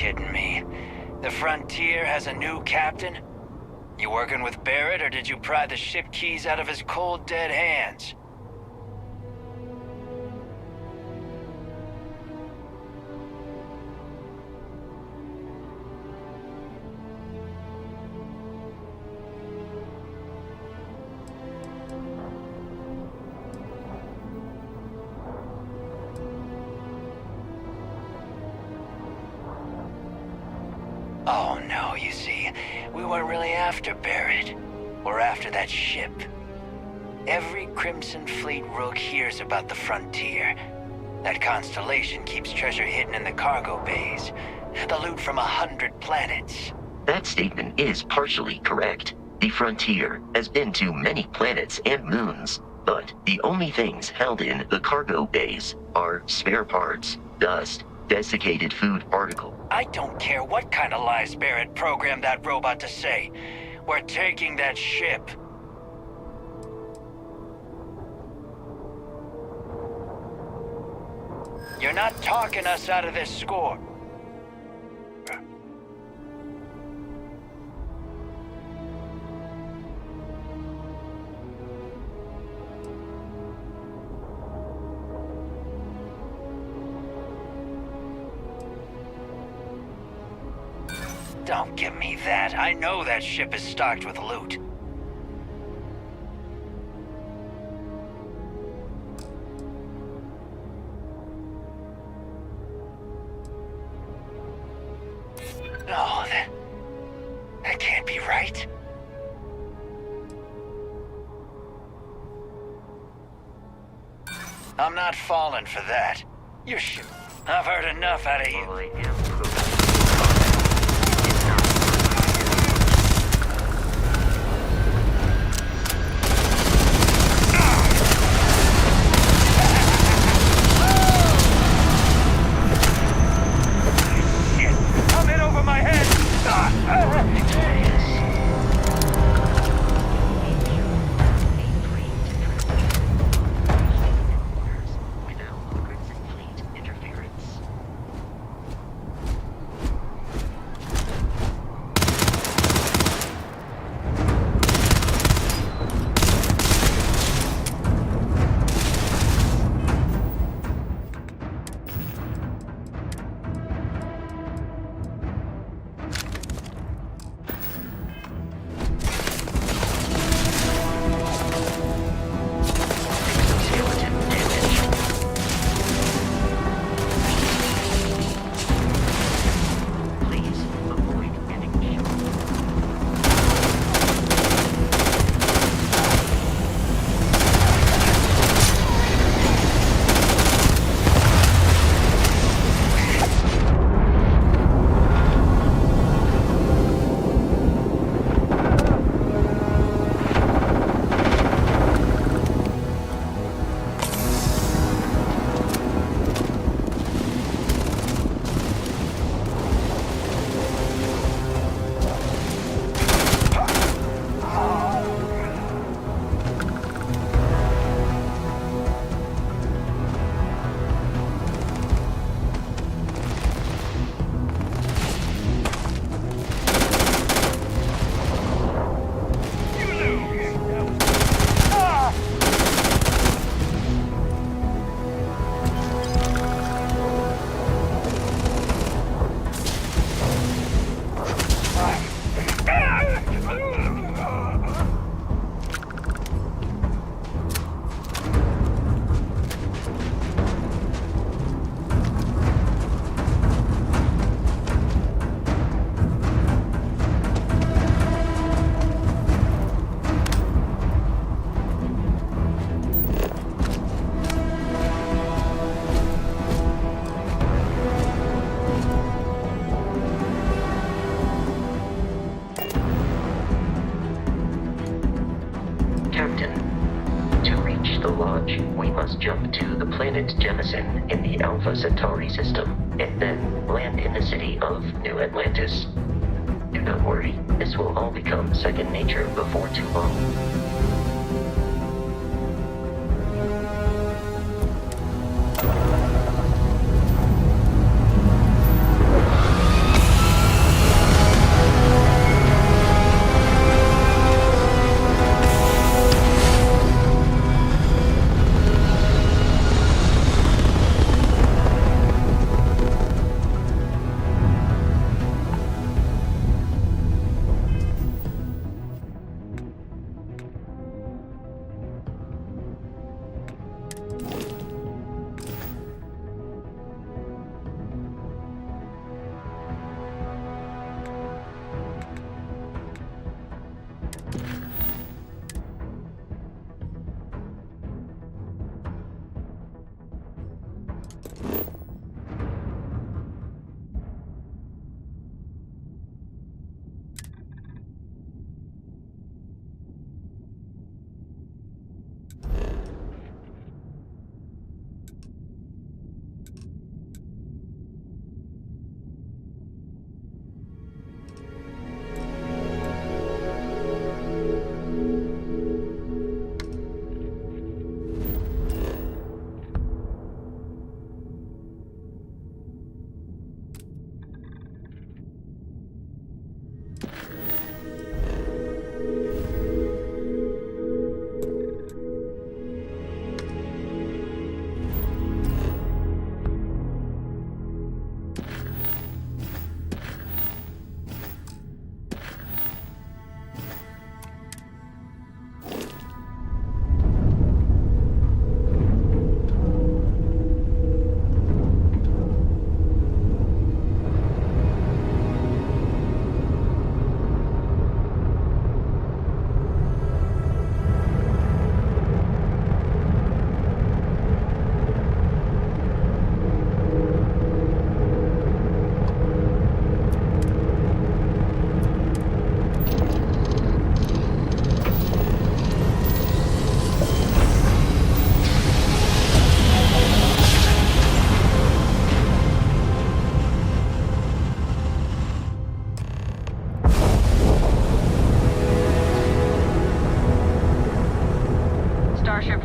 kidding me? The Frontier has a new captain? You working with Barrett, or did you pry the ship keys out of his cold, dead hands? Oh no, you see, we weren't really after Barrett. We're after that ship. Every Crimson Fleet rook hears about the Frontier. That constellation keeps treasure hidden in the cargo bays. The loot from 100 planets. That statement is partially correct. The Frontier has been to many planets and moons, but the only things held in the cargo bays are spare parts, dust, desiccated food particles. I don't care what kind of lies Barrett programmed that robot to say. We're taking that ship. You're not talking us out of this score. Don't give me that. I know that ship is stocked with loot. No, that can't be right. I'm not falling for that. You should. I've heard enough out of you. We must jump to the planet Jemison in the Alpha Centauri system, and then land in the city of New Atlantis. Do not worry, this will all become second nature before too long.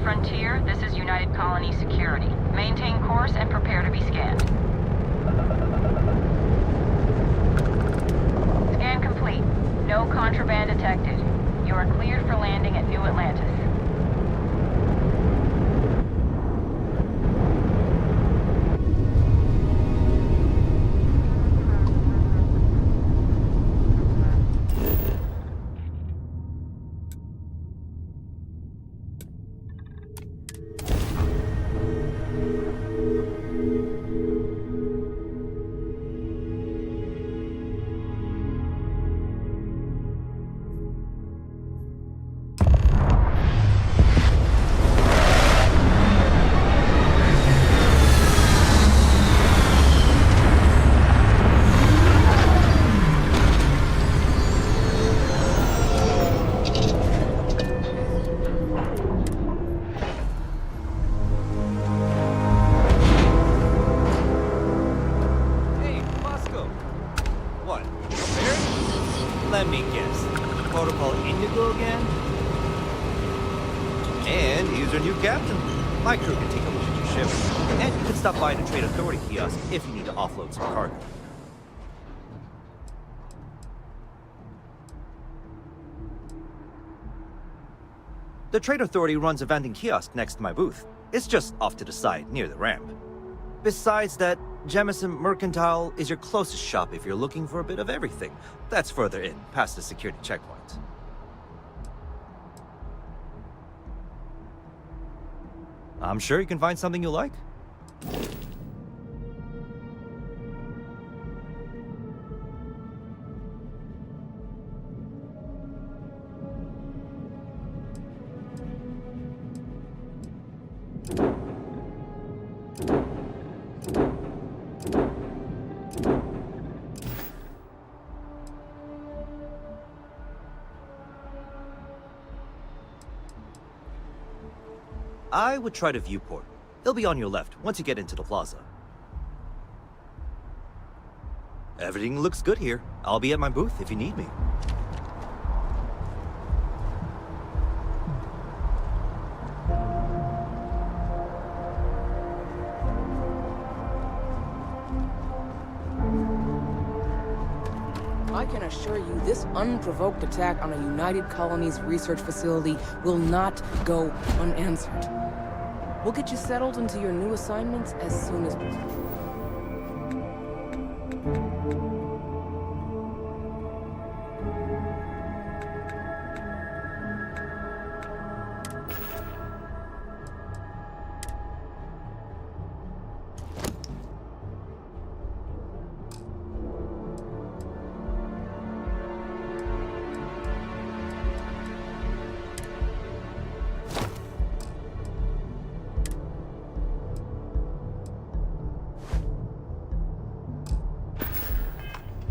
Frontier, this is United Colony Security. Maintain course and prepare to be scanned. Scan complete. No contraband detected. You are cleared for landing at New Atlantis. Let me guess. Protocol Indigo again? And he's your new captain. My crew can take a look at your ship. And you can stop by the Trade Authority kiosk if you need to offload some cargo. The Trade Authority runs a vending kiosk next to my booth. It's just off to the side, near the ramp. Besides that, Jemison Mercantile is your closest shop if you're looking for a bit of everything. That's further in, past the security checkpoint. I'm sure you can find something you like. I would try the viewport. It'll be on your left once you get into the plaza. Everything looks good here. I'll be at my booth if you need me. I can assure you this unprovoked attack on a United Colonies research facility will not go unanswered. We'll get you settled into your new assignments as soon as possible.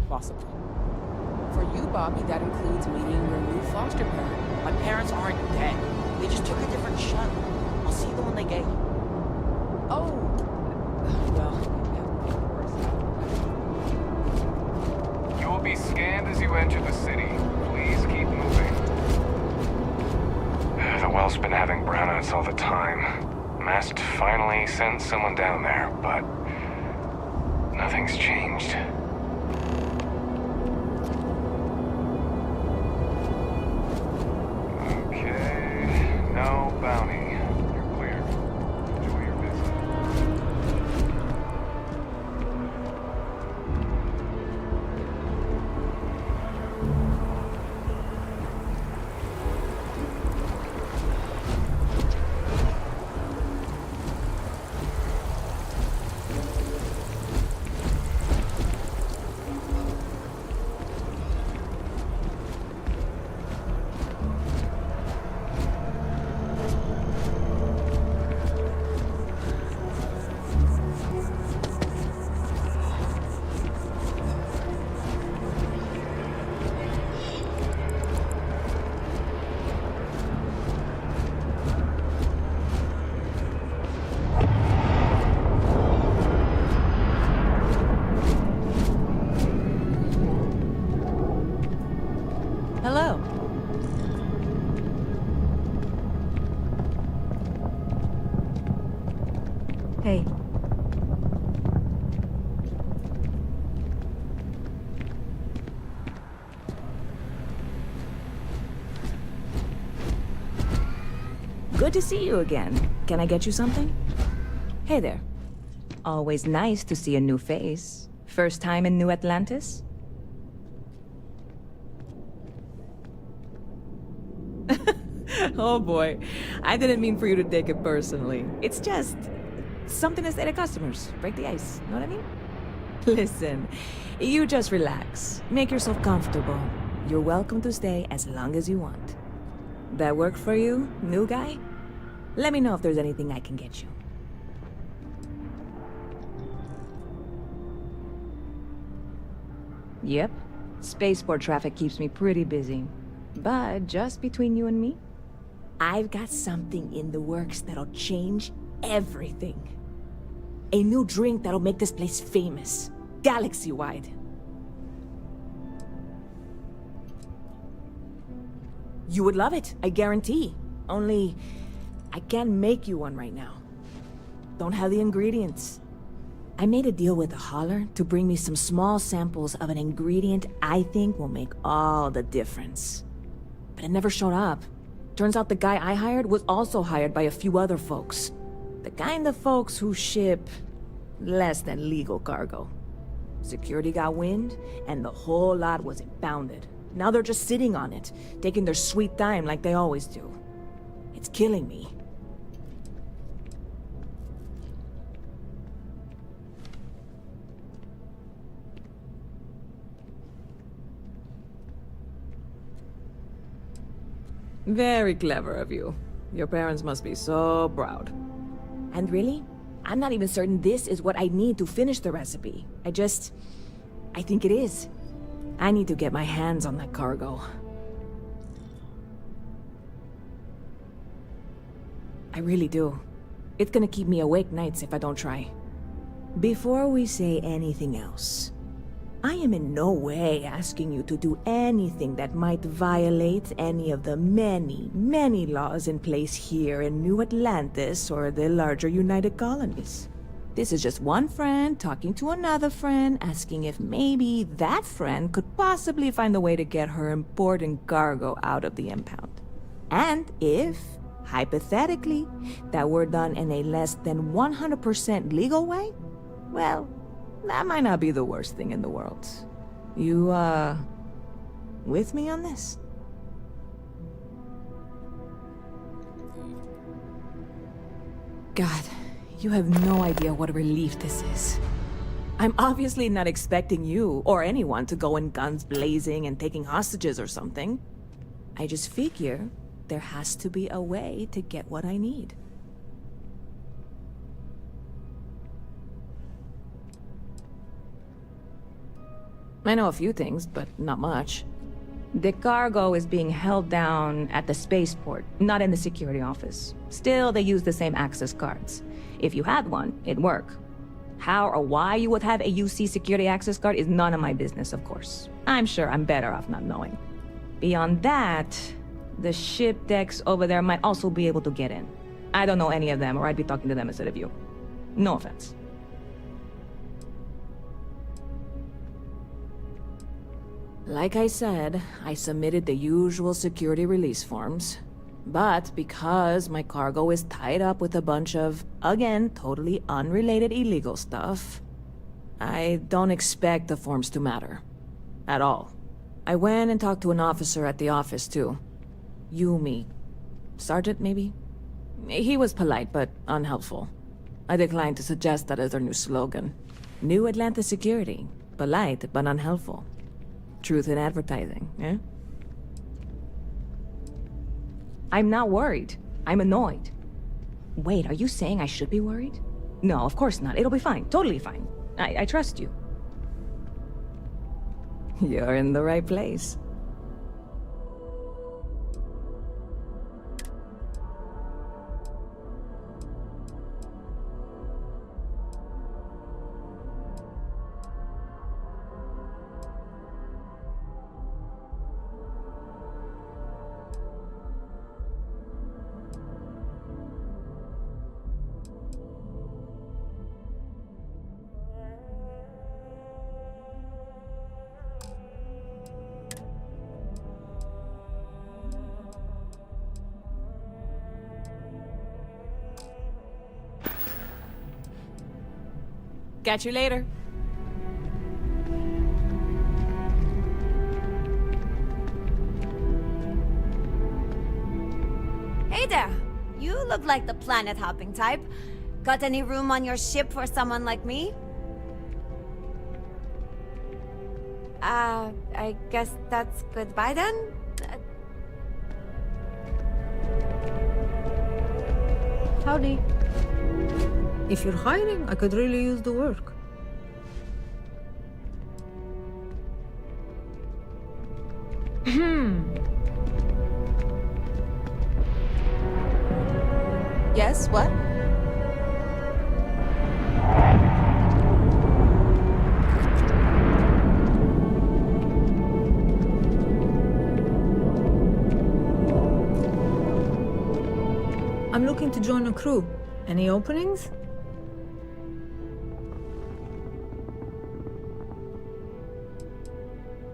Possibly. For you, Bobby, that includes meeting your new foster parent. My parents aren't dead. They just took a different shuttle. I'll see them when they get here. Oh, well, yeah, You will be scanned as you enter the city. Please keep moving. The well's been having brownouts all the time. Mast finally sent someone down there, but nothing's changed. No bounty. You're clear. Enjoy your visit. Hey. Good to see you again. Can I get you something? Hey there. Always nice to see a new face. First time in New Atlantis? Oh boy. I didn't mean for you to take it personally. It's just something to say to customers. Break the ice. Know what I mean? Listen, you just relax. Make yourself comfortable. You're welcome to stay as long as you want. That work for you, new guy? Let me know if there's anything I can get you. Yep. Spaceport traffic keeps me pretty busy. But just between you and me, I've got something in the works that'll change everything. A new drink that'll make this place famous. Galaxy-wide. You would love it, I guarantee. Only, I can't make you one right now. Don't have the ingredients. I made a deal with a hauler to bring me some small samples of an ingredient I think will make all the difference. But it never showed up. Turns out the guy I hired was also hired by a few other folks. The kind of folks who ship less than legal cargo. Security got wind, and the whole lot was impounded. Now they're just sitting on it, taking their sweet time like they always do. It's killing me. Very clever of you. Your parents must be so proud. And really, I'm not even certain this is what I need to finish the recipe. I think it is. I need to get my hands on that cargo. I really do. It's gonna keep me awake nights if I don't try. Before we say anything else, I am in no way asking you to do anything that might violate any of the many, many laws in place here in New Atlantis or the larger United Colonies. This is just one friend talking to another friend, asking if maybe that friend could possibly find a way to get her important cargo out of the impound. And if, hypothetically, that were done in a less than 100% legal way, well, that might not be the worst thing in the world. You, with me on this? God, you have no idea what a relief this is. I'm obviously not expecting you or anyone to go in guns blazing and taking hostages or something. I just figure there has to be a way to get what I need. I know a few things, but not much. The cargo is being held down at the spaceport, not in the security office. Still, they use the same access cards. If you had one, it'd work. How or why you would have a UC security access card is none of my business, of course. I'm sure I'm better off not knowing. Beyond that, the ship decks over there might also be able to get in. I don't know any of them, or I'd be talking to them instead of you. No offense. Like I said, I submitted the usual security release forms. But because my cargo is tied up with a bunch of, again, totally unrelated illegal stuff, I don't expect the forms to matter. At all. I went and talked to an officer at the office, too. Yumi. Sergeant, maybe? He was polite, but unhelpful. I declined to suggest that as their new slogan. New Atlantis Security. Polite, but unhelpful. Truth in advertising, eh? I'm not worried. I'm annoyed. Wait, are you saying I should be worried? No, of course not. It'll be fine. Totally fine. I trust you. You're in the right place. Catch you later. Hey there! You look like the planet-hopping type. Got any room on your ship for someone like me? I guess that's goodbye then? Howdy. If you're hiring, I could really use the work. Yes, what? I'm looking to join a crew. Any openings?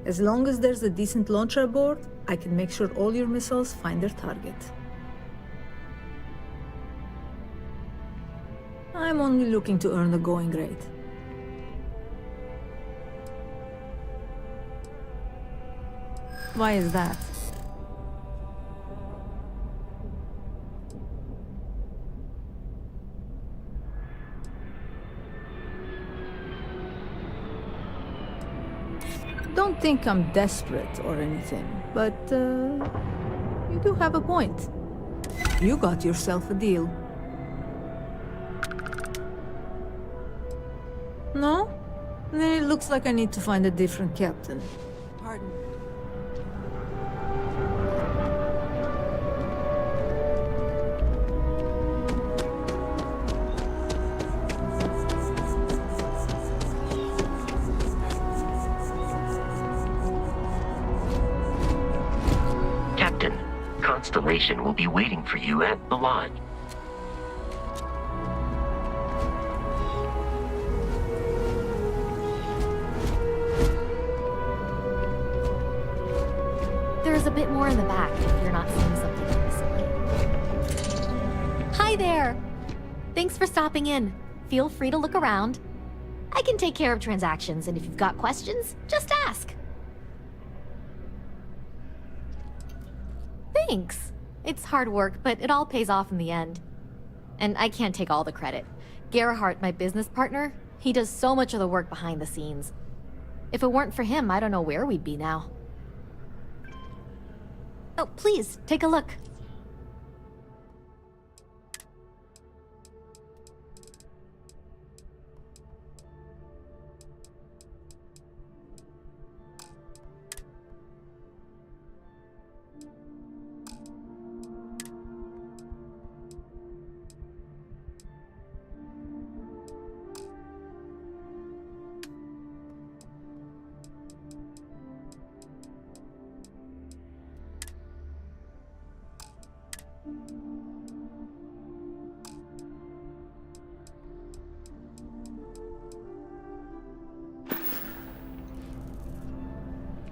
As long as there's a decent launcher aboard, I can make sure all your missiles find their target. I'm only looking to earn the going rate. Why is that? Don't think I'm desperate or anything, but you do have a point. You got yourself a deal. No? Then it looks like I need to find a different captain. Pardon. Captain, Constellation will be waiting for you at the lodge. There's a bit more in the back if you're not seeing something recently. Hi there! Thanks for stopping in. Feel free to look around. I can take care of transactions, and if you've got questions, just ask. Thanks. It's hard work, but it all pays off in the end. And I can't take all the credit. Gerhardt, my business partner, he does so much of the work behind the scenes. If it weren't for him, I don't know where we'd be now. Oh, please, take a look.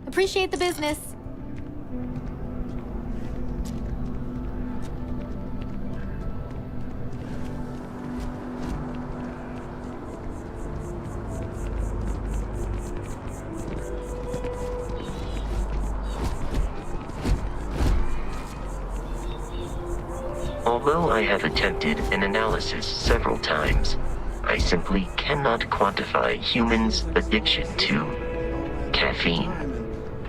Appreciate the business. Although I have attempted an analysis several times, I simply cannot quantify humans' addiction to caffeine.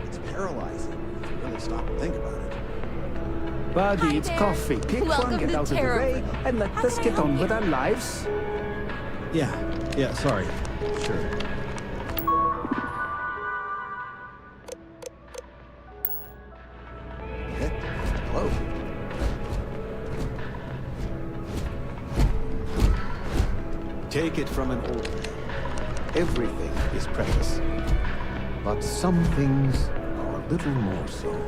It's paralyzing if you really stop and think about it. Buddy, it's coffee. Pick one, get out of the way, and let us get on with our lives. Yeah, sorry. Sure. Hello. Take it from an old man. Everything is precious. But some things are a little more so.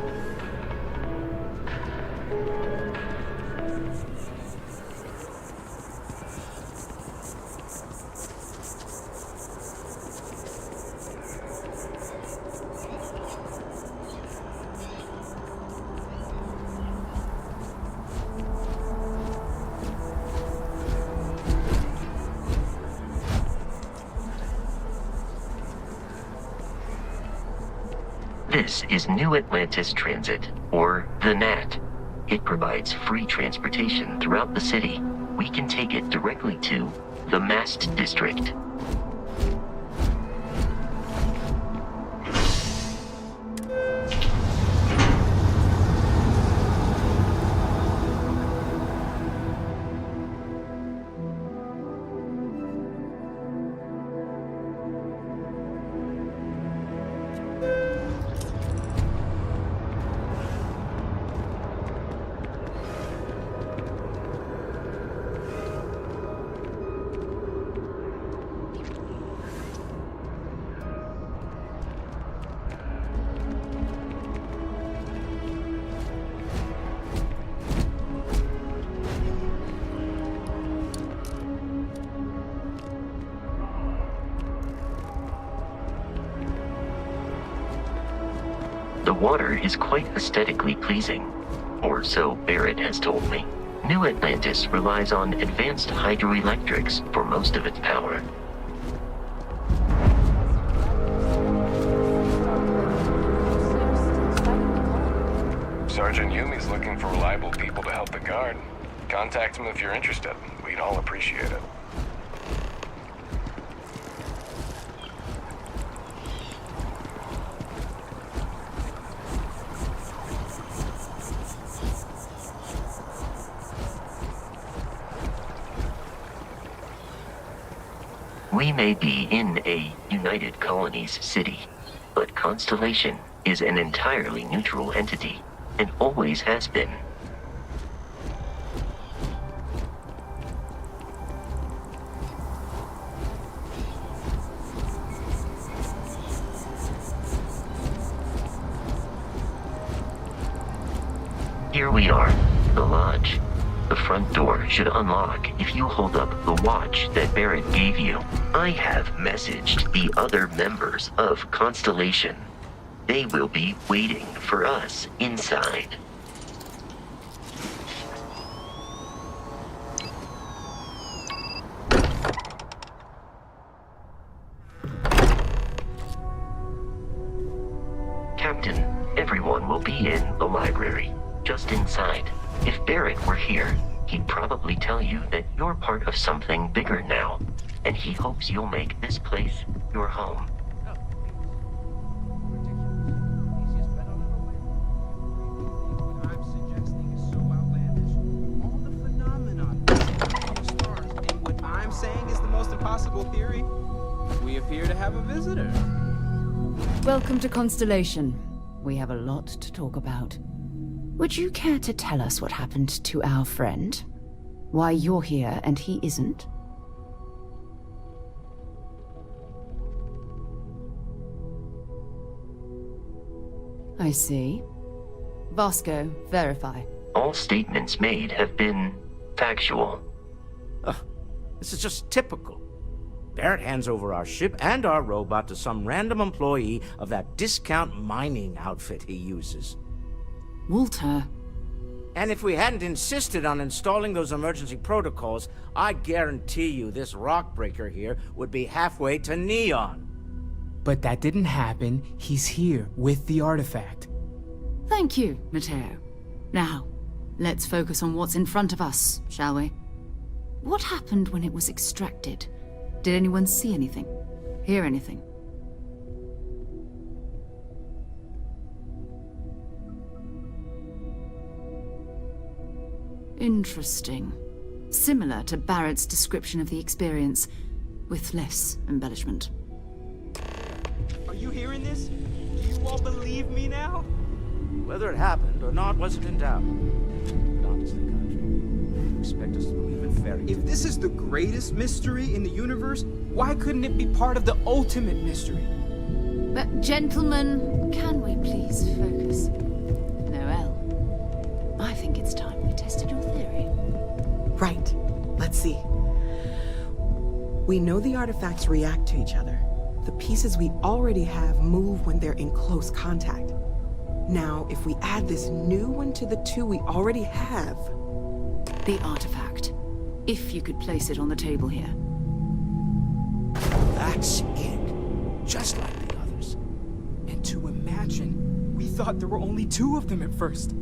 This is New Atlantis Transit, or the NAT. It provides free transportation throughout the city. We can take it directly to the Mast District. The water is quite aesthetically pleasing, or so Barrett has told me. New Atlantis relies on advanced hydroelectrics for most of its power. Sergeant Yumi's looking for reliable people to help the guard. Contact him if you're interested. We'd all appreciate it. We may be in a United Colonies city, but Constellation is an entirely neutral entity, and always has been. Here we are, the lodge. The front door should unlock if you hold up the watch that Barrett gave you. I have messaged the other members of Constellation. They will be waiting for us inside. Captain, everyone will be in the library, just inside. If Barrett were here, he'd probably tell you that you're part of something bigger now, and he hopes you'll make this place your home. What I'm saying is the most impossible theory. We appear to have a visitor. Welcome to Constellation. We have a lot to talk about. Would you care to tell us what happened to our friend? Why you're here and he isn't? I see. Vasco, verify. All statements made have been factual. This is just typical. Barrett hands over our ship and our robot to some random employee of that discount mining outfit he uses. Walter. And if we hadn't insisted on installing those emergency protocols, I guarantee you this rock breaker here would be halfway to Neon. But that didn't happen. He's here with the artifact. Thank you, Matteo. Now, let's focus on what's in front of us, shall we? What happened when it was extracted? Did anyone see anything? Hear anything? Interesting. Similar to Barrett's description of the experience, with less embellishment. Are you hearing this? Do you all believe me now? Whether it happened or not wasn't in doubt. But honestly, Country, you expect us to believe in fairy tales? If this is the greatest mystery in the universe, why couldn't it be part of the ultimate mystery? But gentlemen, can we please focus? Noel, I think it's time we tested your theory. Right. Let's see. We know the artifacts react to each other. The pieces we already have move when they're in close contact. Now, if we add this new one to the two we already have... The artifact. If you could place it on the table here. That's it. Just like the others. And to imagine thought there were only 2 of them at first.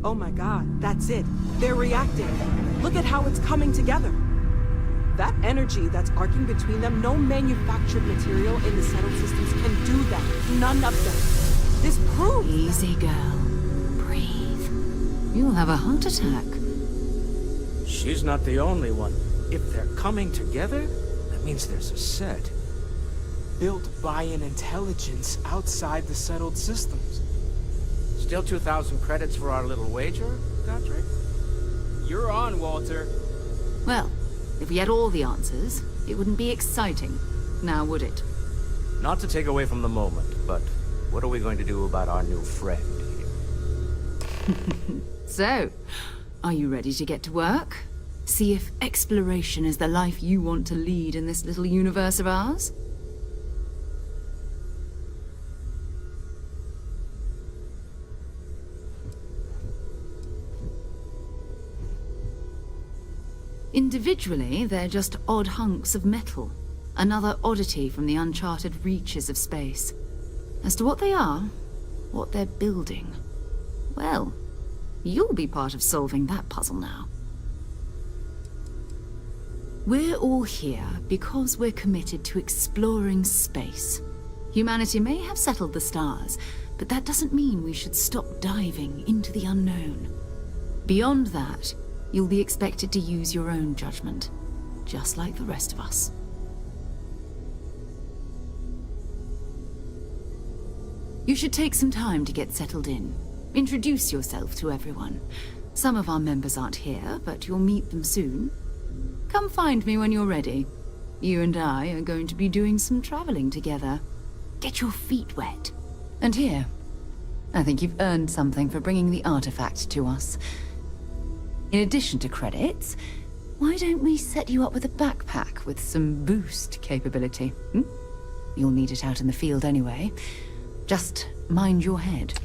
Oh my god, that's it. They're reacting. Look at how it's coming together. That energy that's arcing between them, no manufactured material in the settled systems can do that. None of them. This proves... Easy, girl. Breathe. You'll have a heart attack. She's not the only one. If they're coming together, that means there's a set. Built by an intelligence outside the settled systems. Still 2,000 credits for our little wager, Godric? You're on, Walter. Well, if we had all the answers, it wouldn't be exciting. Now, would it? Not to take away from the moment, but what are we going to do about our new friend here? So, are you ready to get to work? See if exploration is the life you want to lead in this little universe of ours? Individually, they're just odd hunks of metal. Another oddity from the uncharted reaches of space. As to what they are, what they're building, well, you'll be part of solving that puzzle now. We're all here because we're committed to exploring space. Humanity may have settled the stars, but that doesn't mean we should stop diving into the unknown. Beyond that, you'll be expected to use your own judgment, just like the rest of us. You should take some time to get settled in. Introduce yourself to everyone. Some of our members aren't here, but you'll meet them soon. Come find me when you're ready. You and I are going to be doing some traveling together. Get your feet wet. And here, I think you've earned something for bringing the artifact to us. In addition to credits, why don't we set you up with a backpack with some boost capability? You'll need it out in the field anyway. Just mind your head.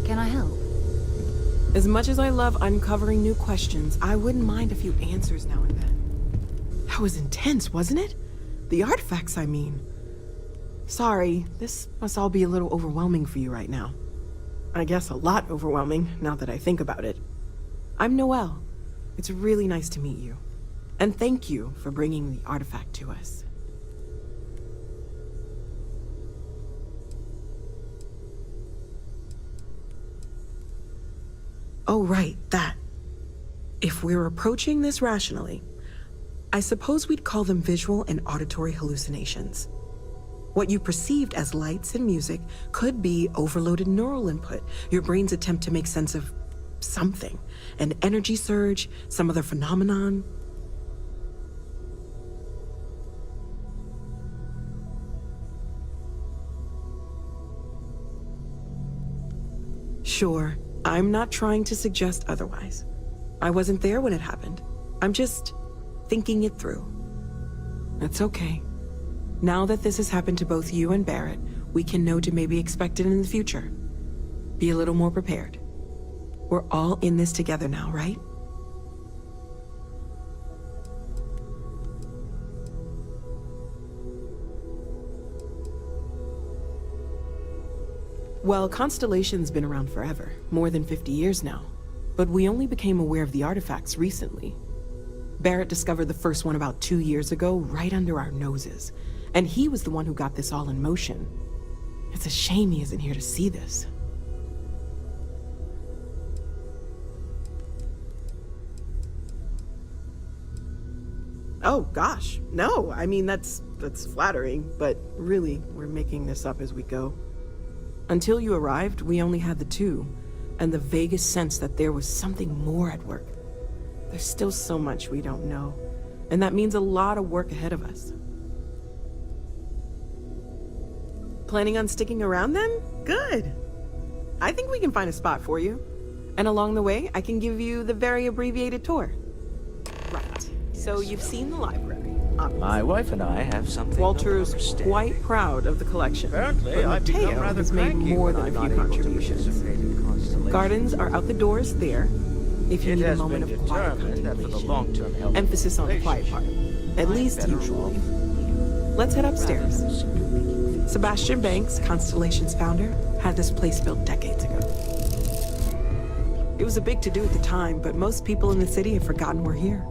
Can I help? As much as I love uncovering new questions, I wouldn't mind a few answers now and then. That was intense, wasn't it? The artifacts, I mean. Sorry, this must all be a little overwhelming for you right now. I guess a lot overwhelming, now that I think about it. I'm Noelle. It's really nice to meet you. And thank you for bringing the artifact to us. Oh, right, that. If we're approaching this rationally, I suppose we'd call them visual and auditory hallucinations. What you perceived as lights and music could be overloaded neural input, your brain's attempt to make sense of something, an energy surge, some other phenomenon. Sure, I'm not trying to suggest otherwise. I wasn't there when it happened. I'm just thinking it through. It's okay. Now that this has happened to both you and Barrett, we can know to maybe expect it in the future. Be a little more prepared. We're all in this together now, right? Well, Constellation's been around forever, more than 50 years now. But we only became aware of the artifacts recently. Barrett discovered the first one about 2 years ago, right under our noses. And he was the one who got this all in motion. It's a shame he isn't here to see this. Oh, gosh, no. I mean, that's flattering, but really, we're making this up as we go. Until you arrived, we only had the two, and the vaguest sense that there was something more at work. There's still so much we don't know, and that means a lot of work ahead of us. Planning on sticking around then? Good. I think we can find a spot for you. And along the way, I can give you the very abbreviated tour. Right. So you've seen the library, obviously. My wife and I have something. Walter's quite proud of the collection. Apparently, but I've become Mateo rather has made cranky more when than I'm a not few able to contributions. participate in Constellation. Gardens are out the doors there, if you It need a has moment been of quiet determined that for the contemplation. long-term health Emphasis on the quiet part, at least better usually. Let's head upstairs. Sebastian Banks, Constellation's founder, had this place built decades ago. It was a big to-do at the time, but most people in the city have forgotten we're here.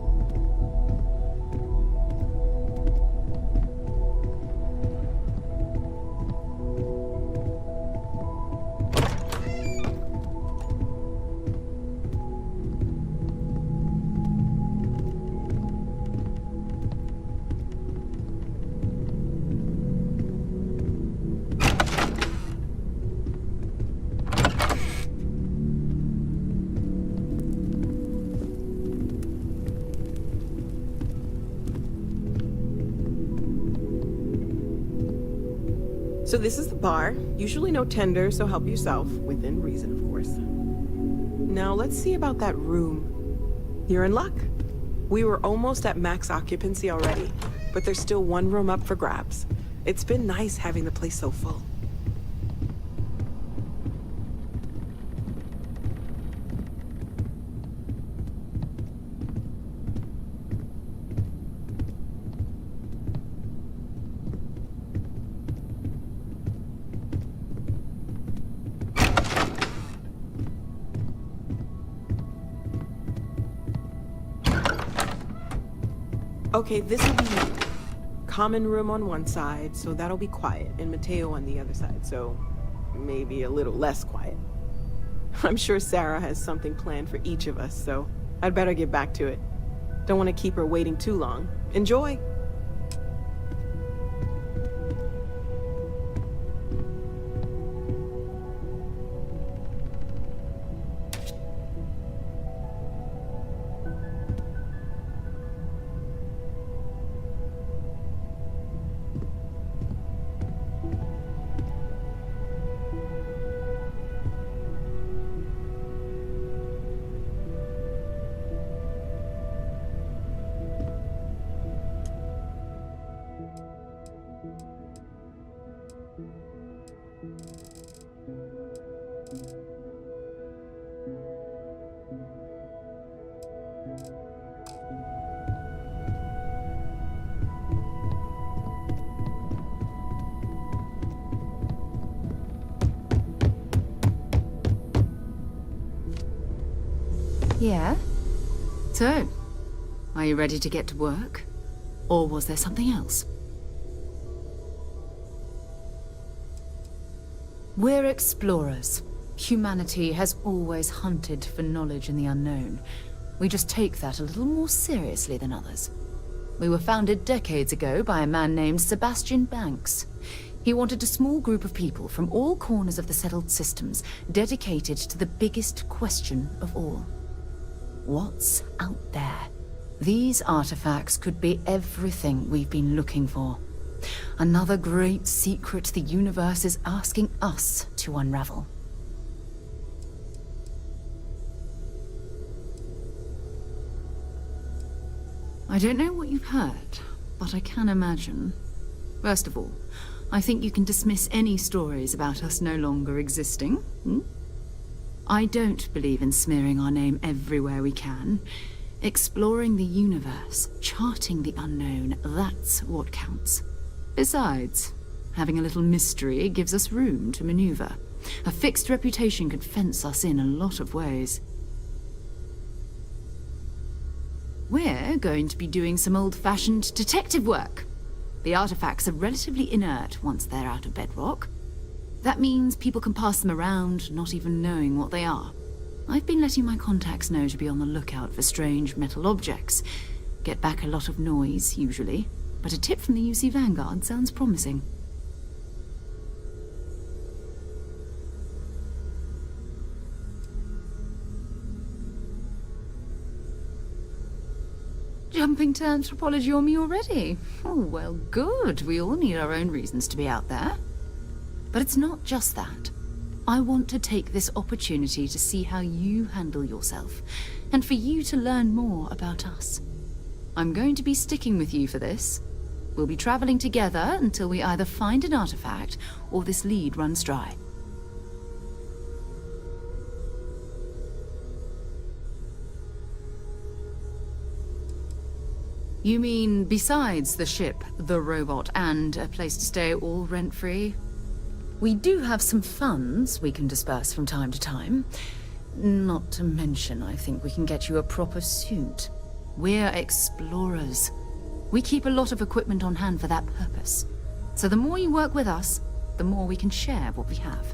So this is the bar. Usually no tender, so help yourself. Within reason, of course. Now let's see about that room. You're in luck. We were almost at max occupancy already, but there's still one room up for grabs. It's been nice having the place so full. Okay, this will be common room on one side, so that'll be quiet, and Mateo on the other side, so maybe a little less quiet. I'm sure Sarah has something planned for each of us, so I'd better get back to it. Don't want to keep her waiting too long. Enjoy! Yeah? So, are you ready to get to work? Or was there something else? We're explorers. Humanity has always hunted for knowledge in the unknown. We just take that a little more seriously than others. We were founded decades ago by a man named Sebastian Banks. He wanted a small group of people from all corners of the settled systems dedicated to the biggest question of all. What's out there? These artifacts could be everything we've been looking for. Another great secret the universe is asking us to unravel. I don't know what you've heard, but I can imagine. First of all, I think you can dismiss any stories about us no longer existing. I don't believe in smearing our name everywhere we can. Exploring the universe, charting the unknown, that's what counts. Besides, having a little mystery gives us room to maneuver. A fixed reputation could fence us in a lot of ways. We're going to be doing some old-fashioned detective work. The artifacts are relatively inert once they're out of bedrock. That means people can pass them around, not even knowing what they are. I've been letting my contacts know to be on the lookout for strange metal objects. Get back a lot of noise, usually, but a tip from the UC Vanguard sounds promising. Jumping to anthropology on me already? Oh, well, good. We all need our own reasons to be out there. But it's not just that. I want to take this opportunity to see how you handle yourself, and for you to learn more about us. I'm going to be sticking with you for this. We'll be traveling together until we either find an artifact or this lead runs dry. You mean besides the ship, the robot, and a place to stay all rent-free? We do have some funds we can disperse from time to time. Not to mention, I think we can get you a proper suit. We're explorers. We keep a lot of equipment on hand for that purpose. So the more you work with us, the more we can share what we have.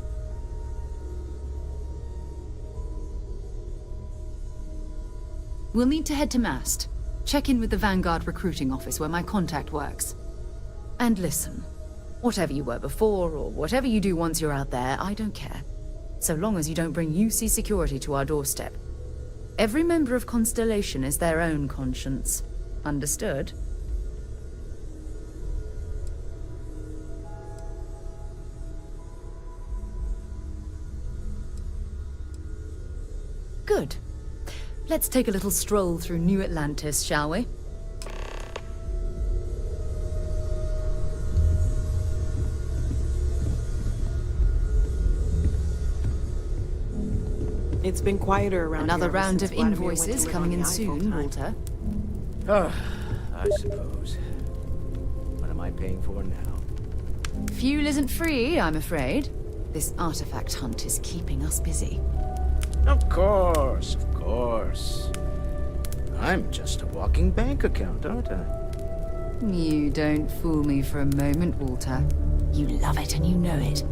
We'll need to head to Mast. Check in with the Vanguard recruiting office where my contact works. And listen, whatever you were before, or whatever you do once you're out there, I don't care. So long as you don't bring UC security to our doorstep. Every member of Constellation is their own conscience. Understood? Good. Let's take a little stroll through New Atlantis, shall we? It's been quieter around Another here round of since Vladimir went invoices to live coming on in the Eiffel soon, time. Walter. I suppose. What am I paying for now? Fuel isn't free, I'm afraid. This artifact hunt is keeping us busy. Of course, of course. I'm just a walking bank account, aren't I? You don't fool me for a moment, Walter. You love it and you know it.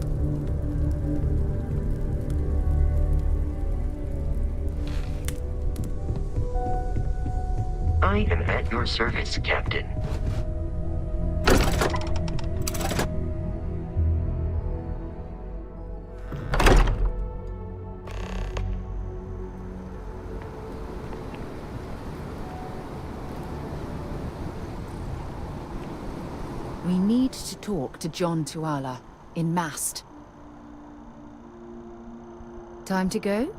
I am at your service, Captain. We need to talk to John Tuala in Mast. Time to go?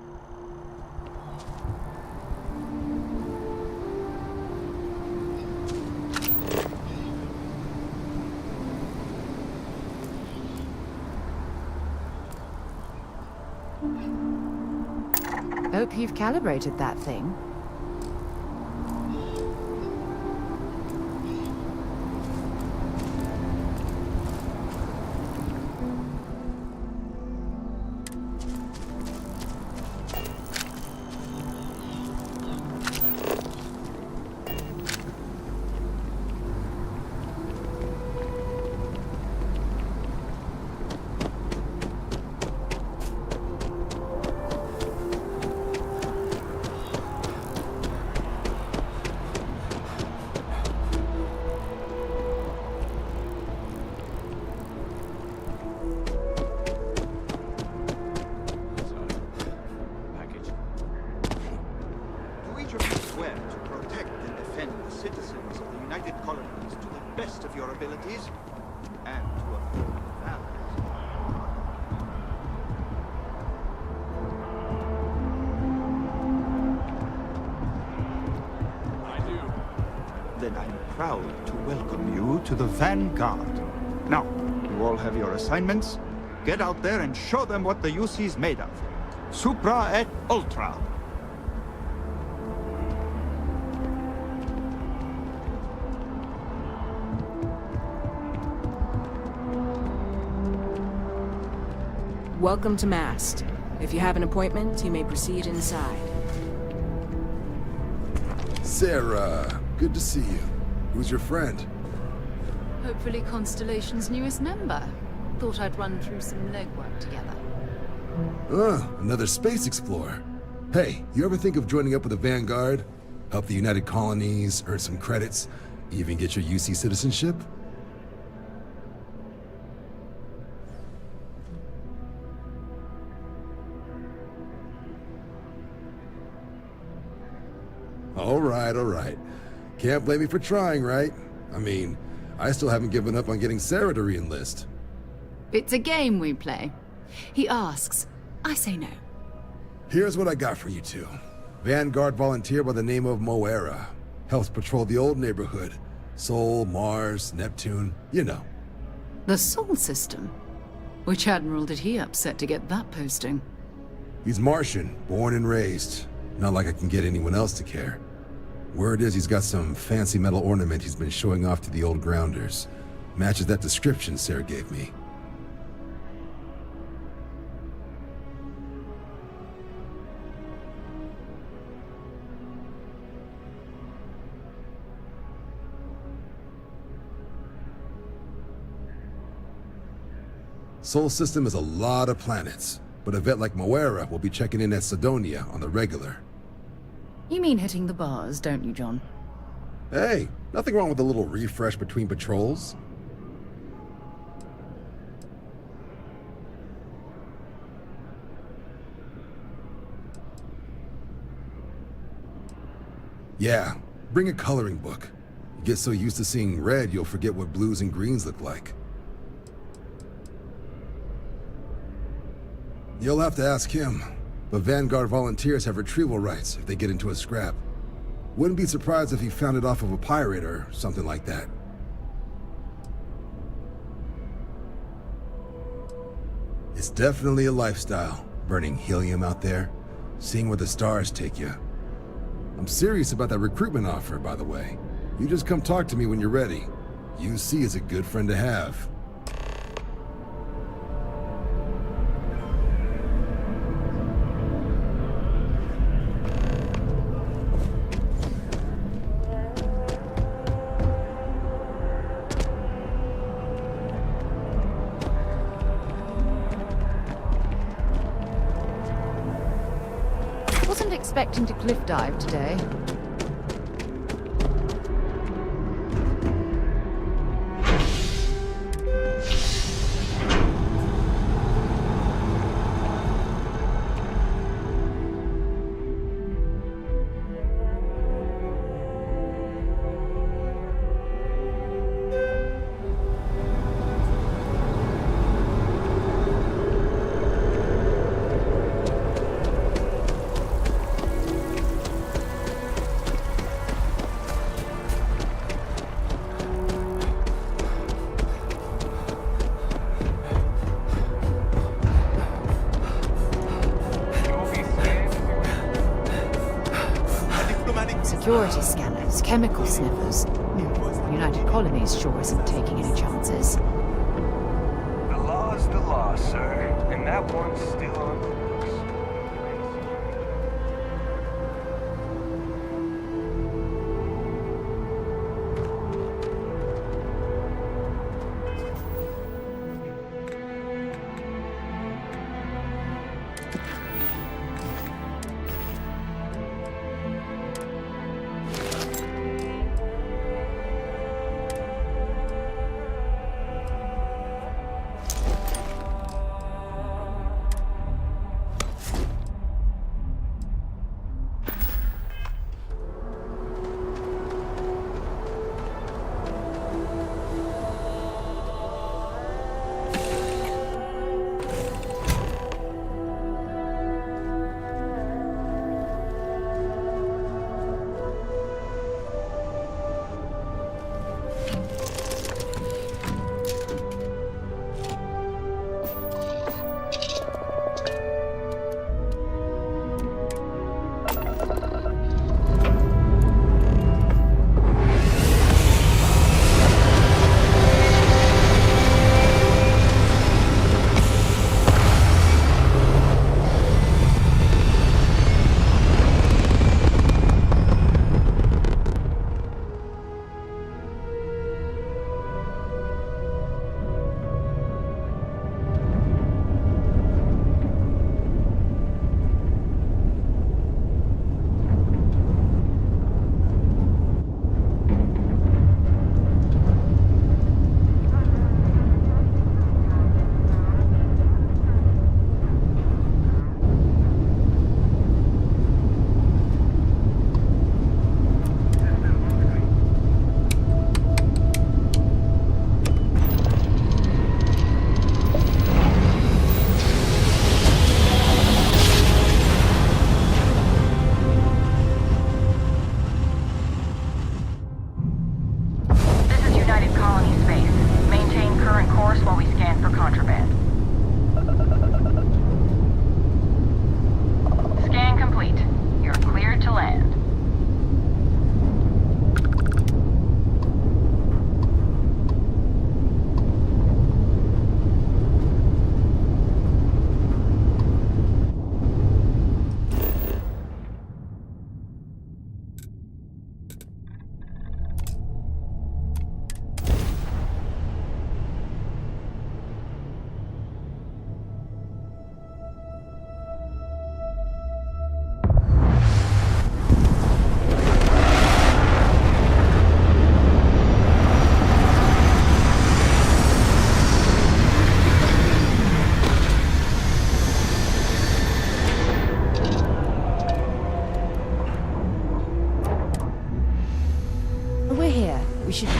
Hope you've calibrated that thing. UCs and to a few families. I do. Then I'm proud to welcome you to the Vanguard. Now, you all have your assignments. Get out there and show them what the UC's made of. Supra et Ultra. Welcome to Mast. If you have an appointment, you may proceed inside. Sarah, good to see you. Who's your friend? Hopefully Constellation's newest member. Thought I'd run through some legwork together. Another space explorer. Hey, you ever think of joining up with the Vanguard? Help the United Colonies, earn some credits, even get your UC citizenship? All right. Can't blame me for trying, right? I mean, I still haven't given up on getting Sarah to re-enlist. It's a game we play. He asks, I say no. Here's what I got for you two. Vanguard volunteer by the name of Moera. Helps patrol the old neighborhood. Sol, Mars, Neptune, you know. The Sol system? Which admiral did he upset to get that posting? He's Martian, born and raised. Not like I can get anyone else to care. Word is he's got some fancy metal ornament he's been showing off to the old grounders. Matches that description Sarah gave me. Sol system is a lot of planets, but a vet like Moera will be checking in at Sidonia on the regular. You mean hitting the bars, don't you, John? Hey, nothing wrong with a little refresh between patrols. Yeah, bring a coloring book. You get so used to seeing red, you'll forget what blues and greens look like. You'll have to ask him, but Vanguard volunteers have retrieval rights if they get into a scrap. Wouldn't be surprised if he found it off of a pirate or something like that. It's definitely a lifestyle, burning helium out there, seeing where the stars take you. I'm serious about that recruitment offer, by the way. You just come talk to me when you're ready. UC is a good friend to have. Wasn't expecting to cliff dive today. Security scanners, chemical sniffers. United Colonies sure isn't taking any chances. The law's the law, sir, and that one's still on the books.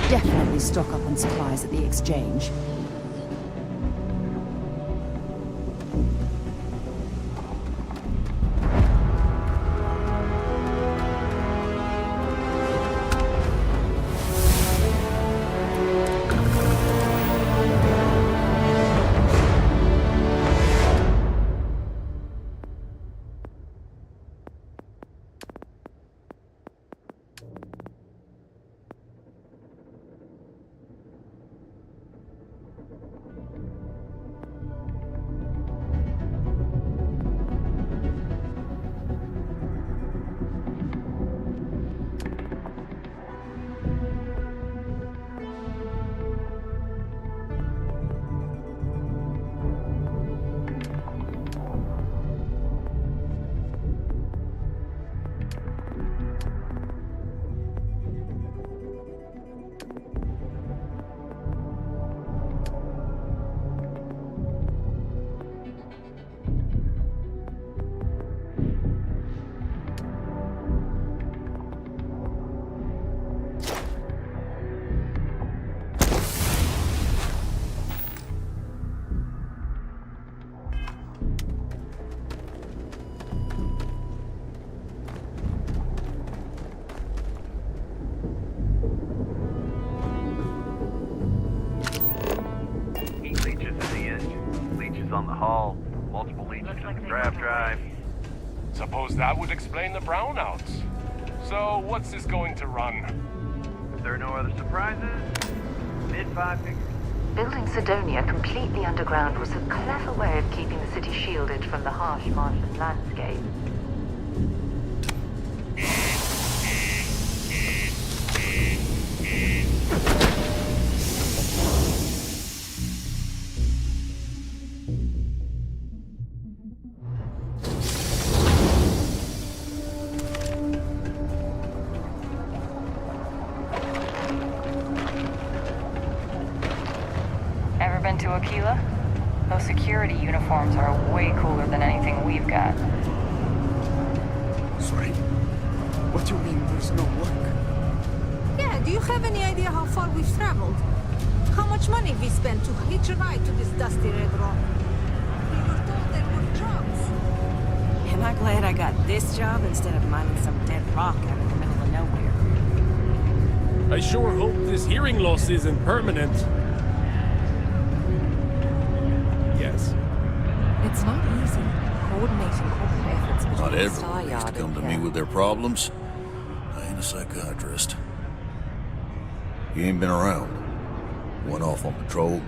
definitely stock up on supplies at the exchange. On the hull, multiple leeches in the draft drive. Suppose that would explain the brownouts. So, what's this going to run? If there are no other surprises, mid-5 figures. Building Sidonia completely underground was a clever way of keeping the city shielded from the harsh Martian landscape. Ever been to Aquila? Those security uniforms are way cooler than anything we've got. Sorry. What do you mean there's no work? Yeah, do you have any idea how far we've traveled? How much money we spent to hitch a ride to this dusty red rock? We were told there were jobs. Am I glad I got this job instead of mining some dead rock out in the middle of nowhere? I sure hope this hearing loss isn't permanent. Yes. It's not easy coordinating corporate efforts between Not the everyone Star needs to Yard come to and me with their problems. I ain't a psychiatrist. He ain't been around. Went off on patrol.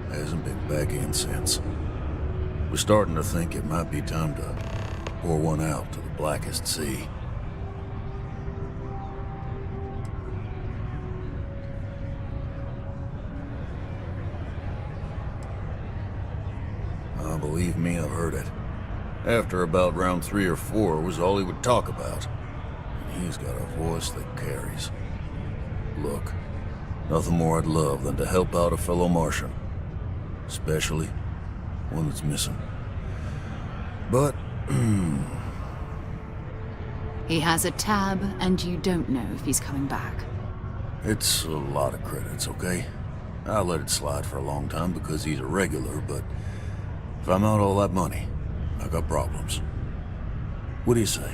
Hasn't been back in since. We're starting to think it might be time to pour one out to the blackest sea. Believe me, I've heard it. After about round 3 or 4 was all he would talk about. And he's got a voice that carries. Look, nothing more I'd love than to help out a fellow Martian. Especially one that's missing. But, He has a tab, and you don't know if he's coming back. it's a lot of credits, okay? I let it slide for a long time because he's a regular, but if I'm out all that money, I got problems. What do you say?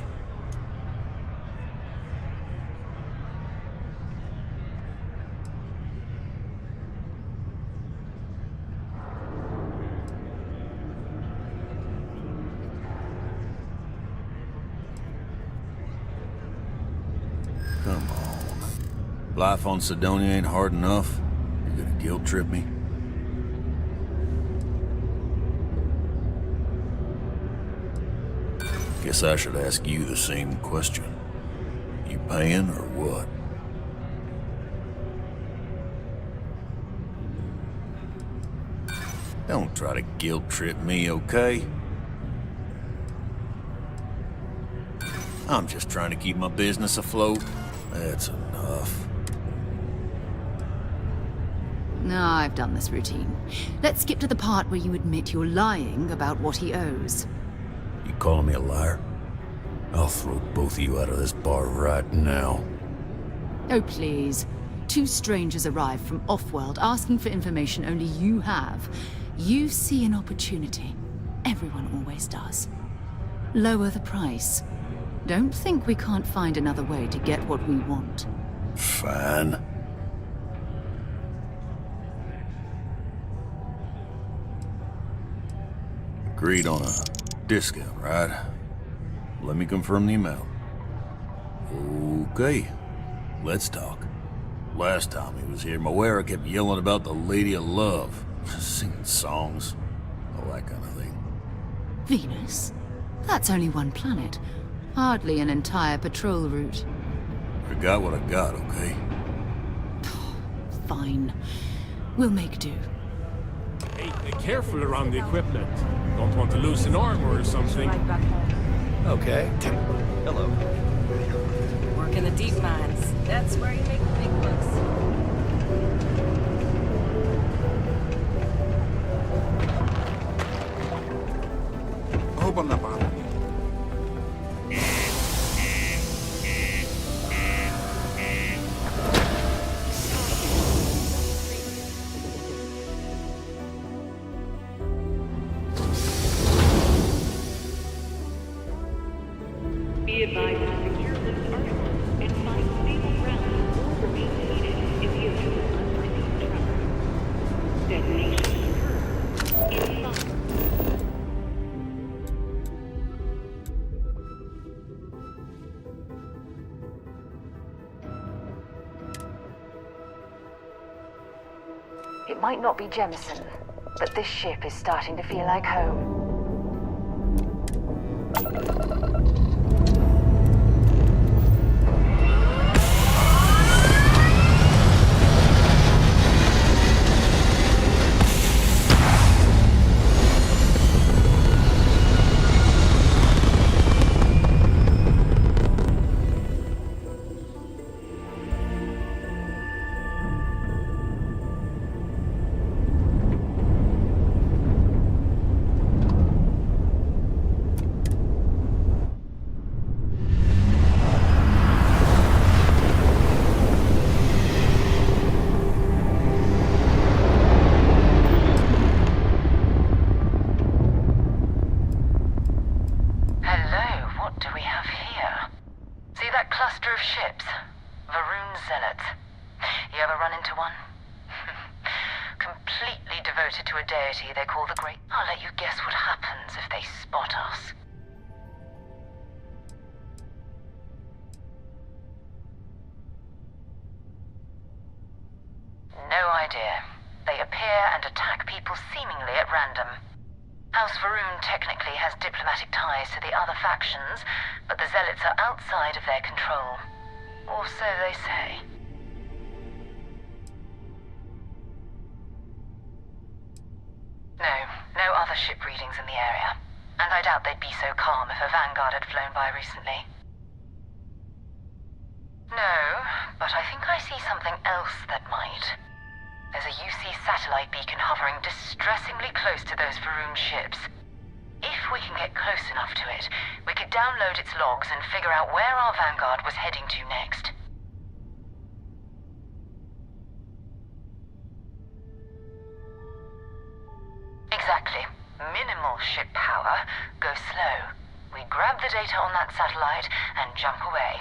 Come on. Life on Sidonia ain't hard enough. You're gonna guilt trip me? Guess I should ask you the same question. You paying or what? Don't try to guilt trip me, okay? I'm just trying to keep my business afloat. That's enough. No, I've done this routine. Let's skip to the part where you admit you're lying about what he owes. You calling me a liar? I'll throw both of you out of this bar right now. Oh, please. two strangers arrive from off-world asking for information only you have, you see an opportunity. Everyone always does. Lower the price. Don't think we can't find another way to get what we want. Fine. Agreed on a discount, right? Let me confirm the amount. Okay, let's talk. Last time he was here, Moira kept yelling about the Lady of Love, singing songs, all that kind of thing. Venus? That's only one planet. Hardly an entire patrol route. I got what I got, okay? Fine. We'll make do. Hey, be careful around the equipment. Don't want to lose an arm or something. Okay. Hello. Work in the deep mines. That's where you make the big bucks. Open the bottom. Be advised to secure this article and find stable ground or remain seated in the event of unforeseen trouble. Detonation occurs in 5. It might not be Jemison, but this ship is starting to feel like home. No idea. They appear and attack people seemingly at random. House Varun technically has diplomatic ties to the other factions, but the Zealots are outside of their control. Or so they say. No other ship readings in the area. And I doubt they'd be so calm if a Vanguard had flown by recently. No, but I think I see something else that might. There's a UC satellite beacon hovering distressingly close to those Varun ships. If we can get close enough to it, we could download its logs and figure out where our Vanguard was heading to next. Exactly. Minimal ship power, go slow. We grab the data on that satellite and jump away.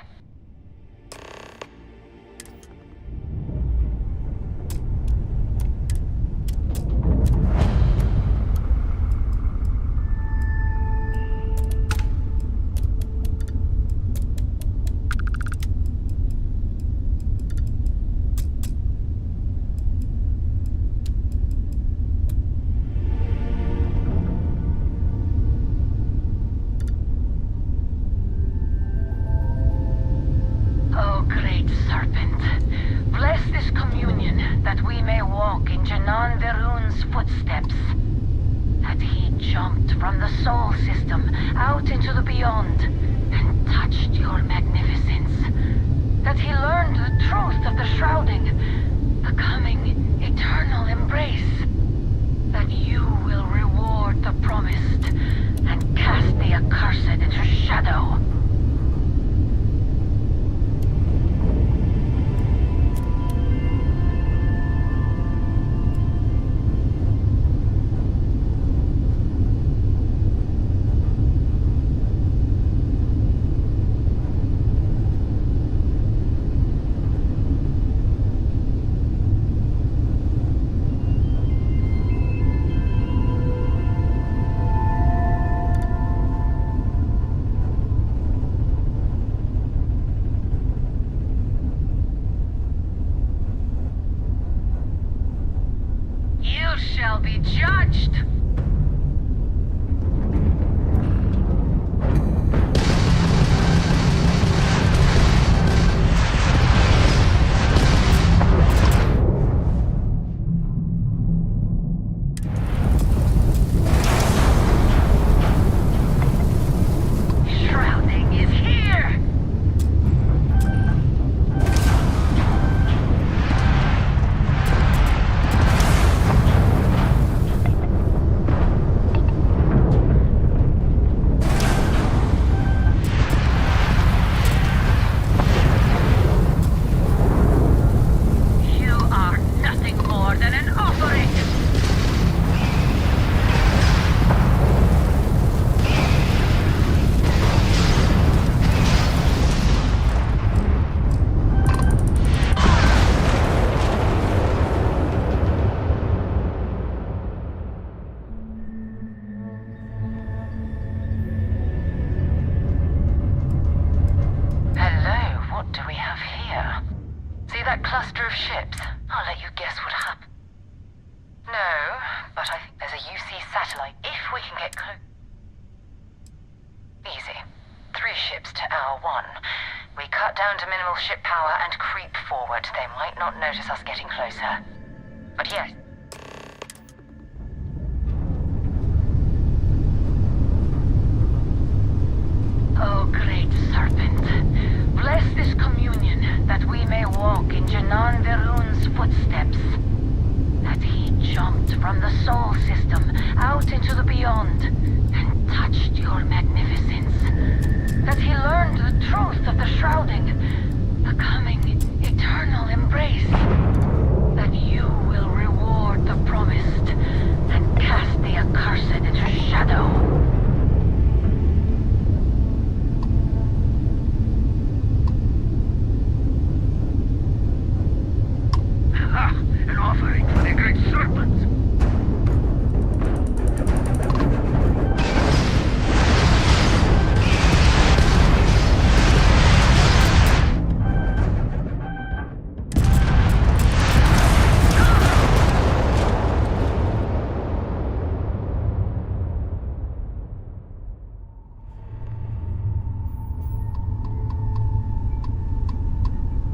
that cluster of ships? I'll let you guess what happened. No, but I think there's a UC satellite. If we can get close... Easy. 3 ships to our 1. We cut down to minimal ship power and creep forward. They might not notice us getting closer. But yes. Oh, great serpent. Bless this communion, that we may walk in Janan Verun's footsteps. That he jumped from the Sol system out into the beyond and touched your magnificence. That he learned the truth of the shrouding, the coming eternal embrace. That you will reward the promised and cast the accursed into shadow. An offering for the great serpent!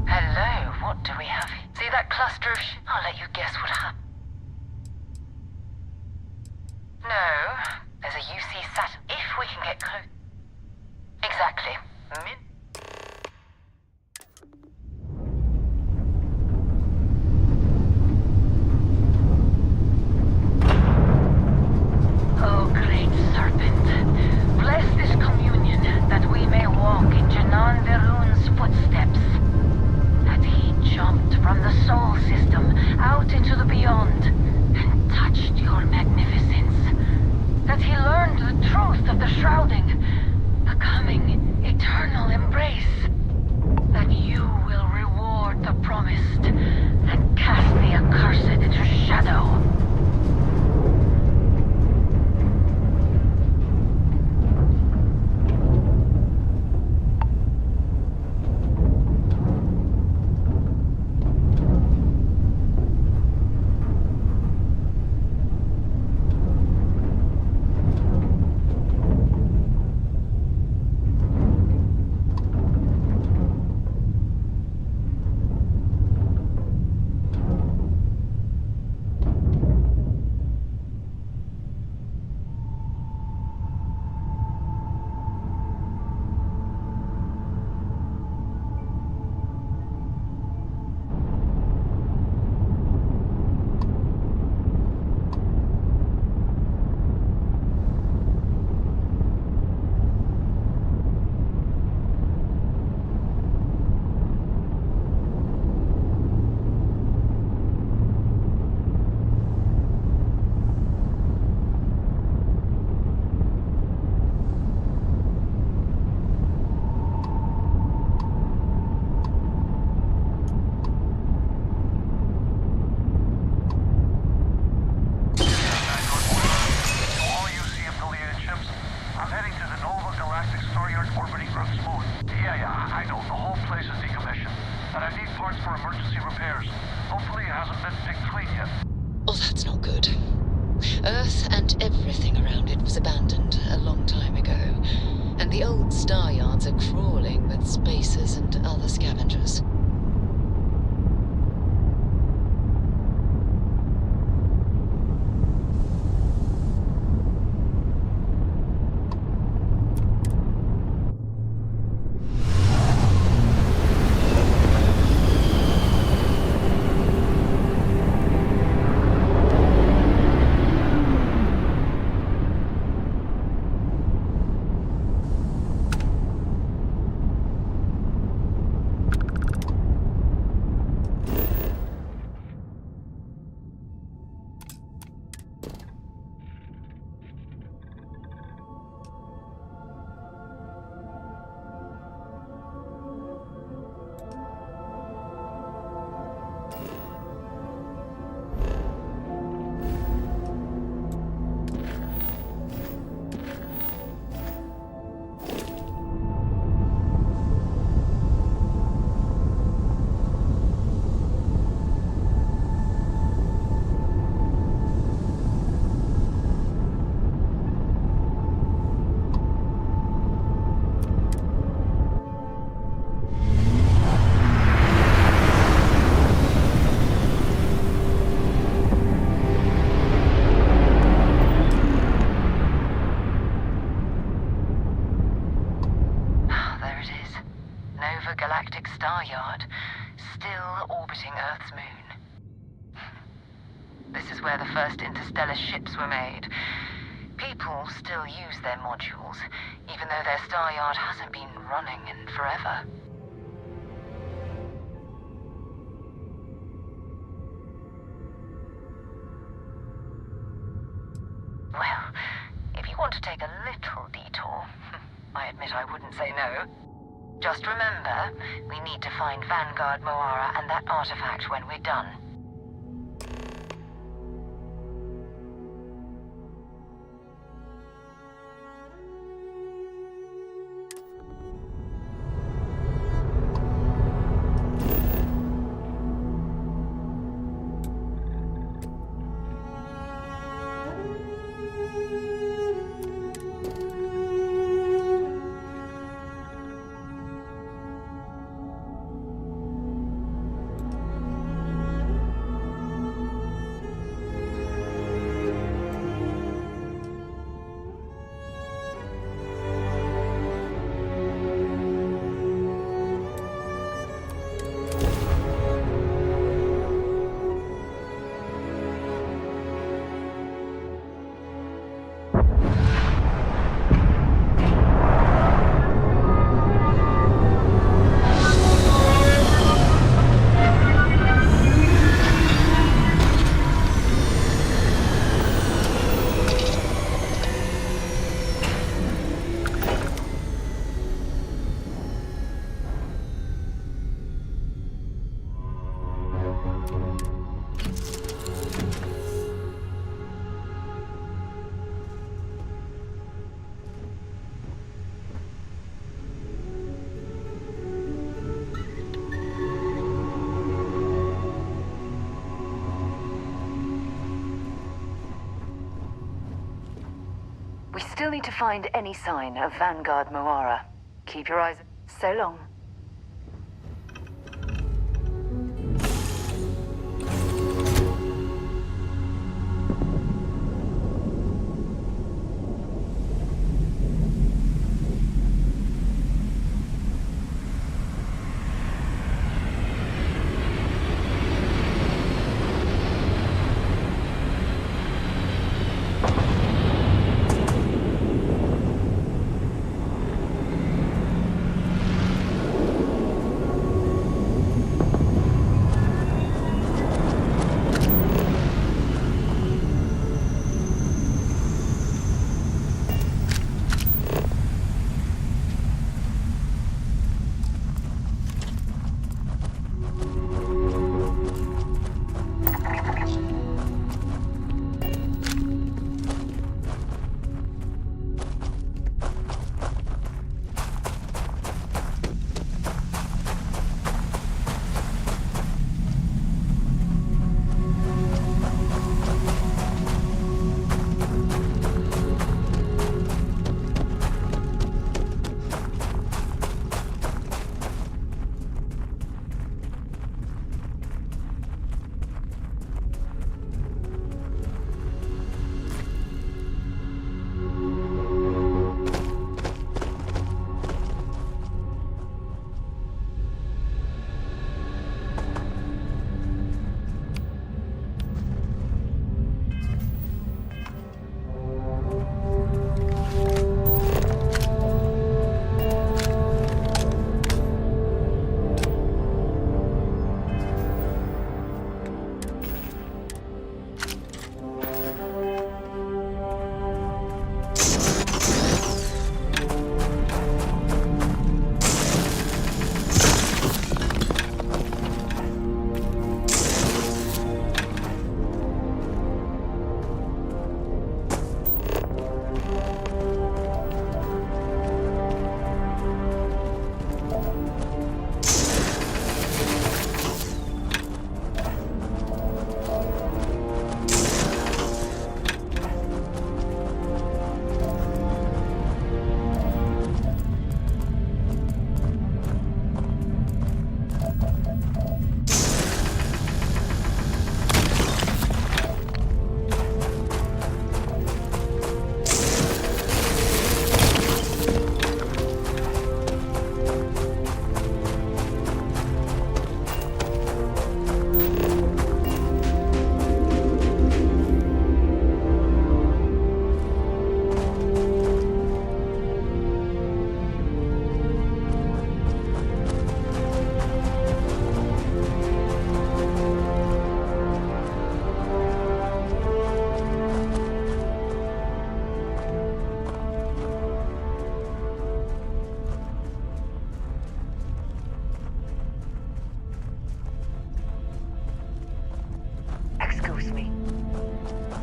Hello, what do we have here? See that cluster of I'll let you guess what happened. No, there's a UC sat. If we can get close. Exactly. Oh, great serpent. Bless this communion, that we may walk in Janan Verun's footsteps. That he jumped from the Sol system out into the beyond and touched your magnificence. That he learned the truth of the shrouding, the coming eternal embrace. That you will reward the promised and cast the accursed into shadow. Oh, that's not good. Earth and everything around it was abandoned a long time ago, and the old star yards are crawling with spacers and other scavengers. Nova Galactic Star Yard, still orbiting Earth's moon. This is where the first interstellar ships were made. People still use their modules, even though their star yard hasn't been running in forever. Well, if you want to take a little detour, I admit I wouldn't say no. Just remember, we need to find Vanguard Moara and that artifact when we're done. We still need to find any sign of Vanguard Moara. Keep your eyes... So long.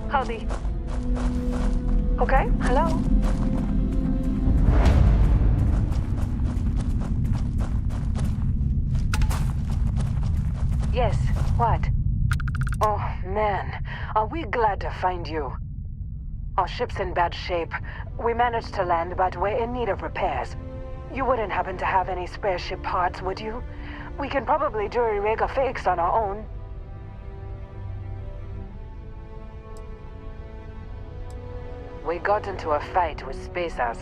Howdy. Okay, hello? Yes, what? Oh, man. Are we glad to find you? Our ship's in bad shape. We managed to land, but we're in need of repairs. You wouldn't happen to have any spare ship parts, would you? We can probably jury-rig a fix on our own. We got into a fight with spacers.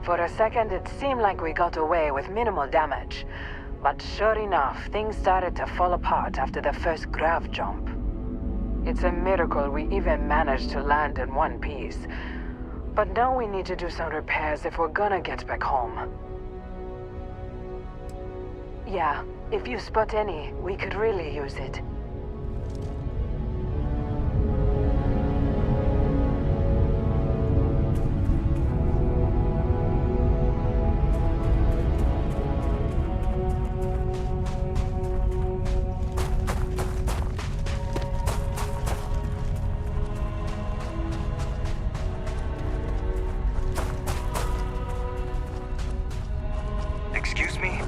For a second, it seemed like we got away with minimal damage. But sure enough, things started to fall apart after the first grav jump. It's a miracle we even managed to land in one piece. But now we need to do some repairs if we're gonna get back home. Yeah, if you spot any, we could really use it. Excuse me?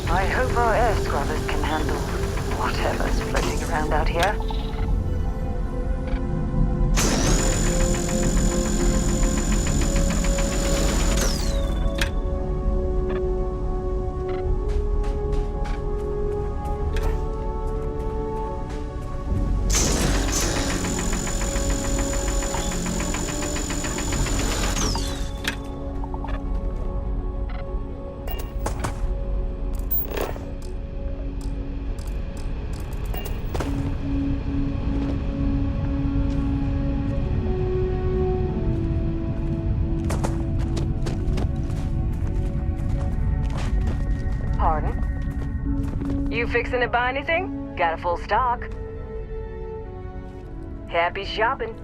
I hope our air scrubbers can handle whatever's floating around out here. Pardon? You fixing to buy anything? Got a full stock. Happy shopping.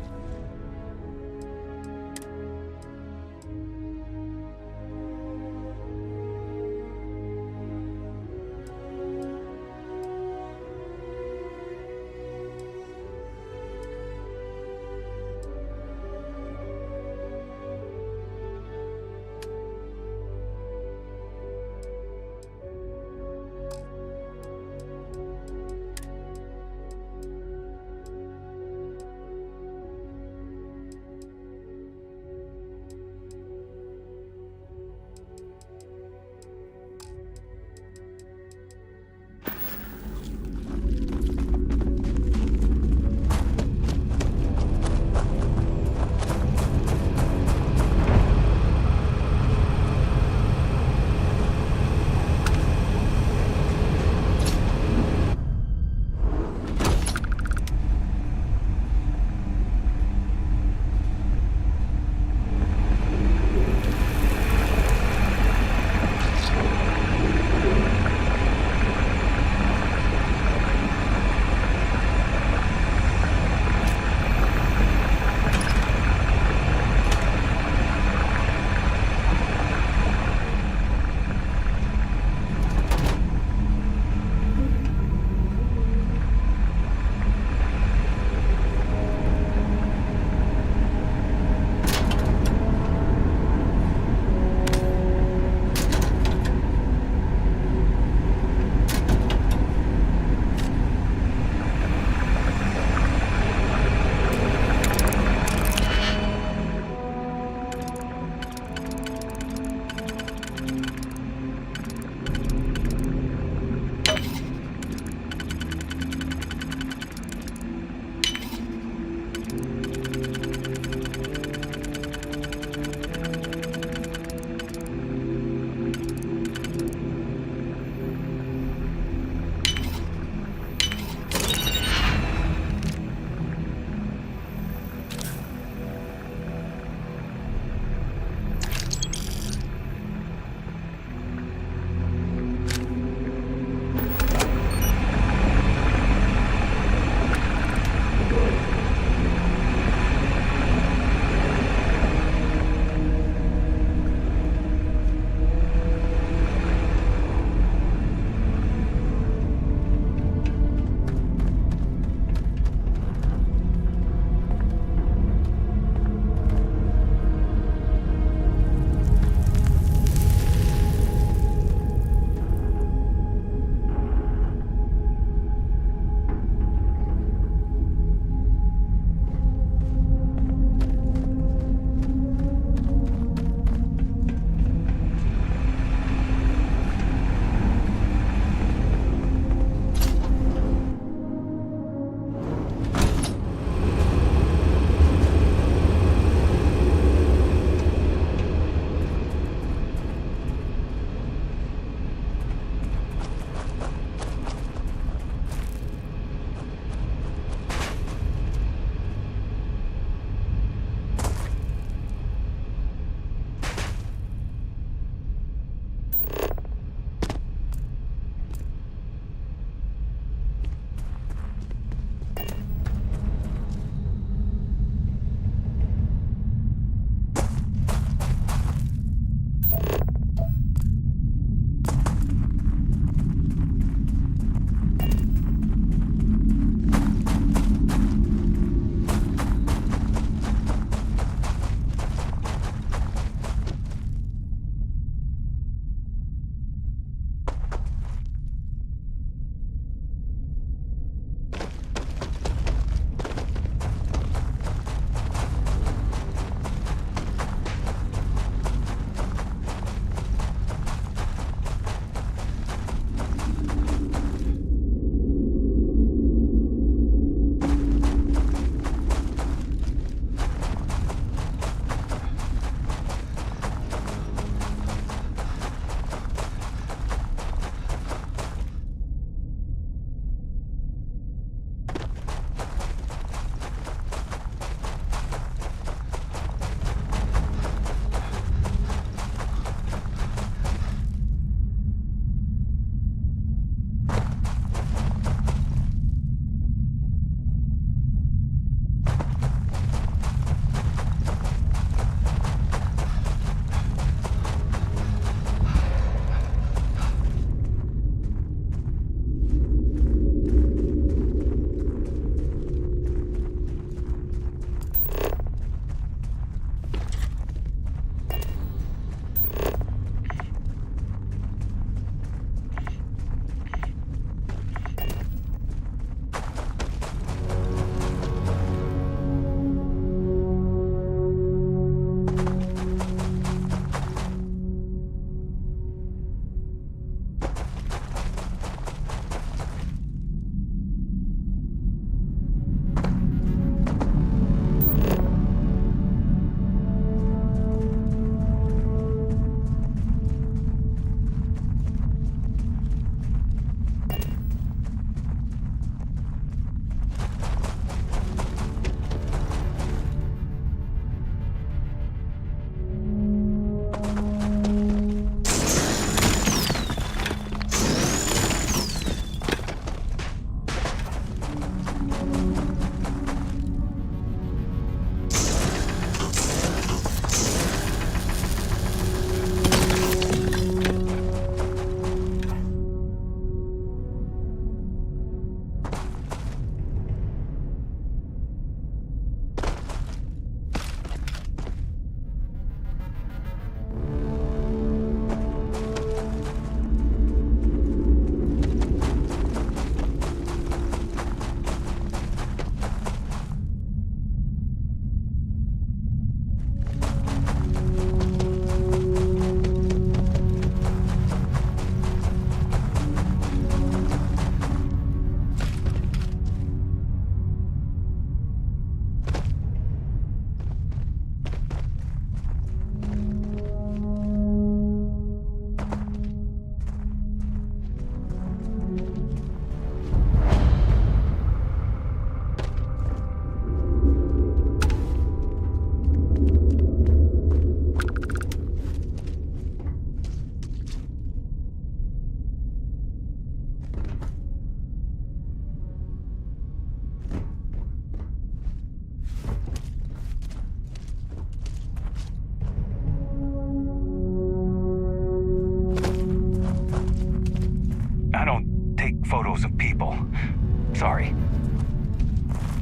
sorry.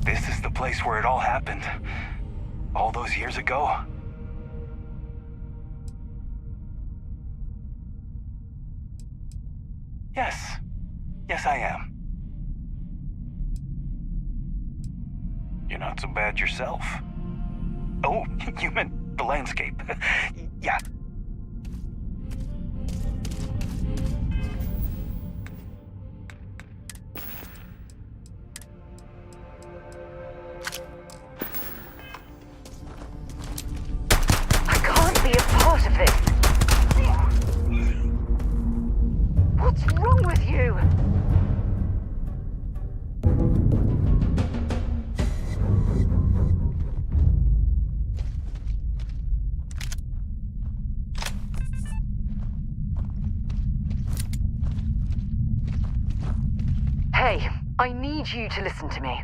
This is the place where it all happened. All those years ago. Yes. Yes, I am. You're not so bad yourself. Oh, you meant the landscape. Yeah. I can't be a part of this. What's wrong with you? Hey, I need you to listen to me.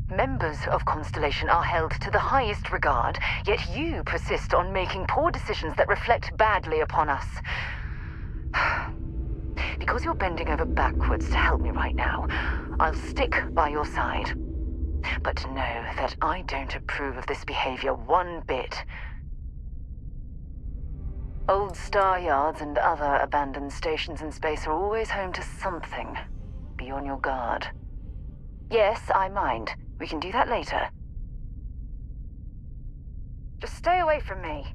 Members of Constellation are held to the highest regard, yet you persist on making poor decisions that reflect badly upon us. Because you're bending over backwards to help me right now, I'll stick by your side. But know that I don't approve of this behavior one bit. Old star yards and other abandoned stations in space are always home to something. Be on your guard. Yes, I mind. We can do that later. Just stay away from me.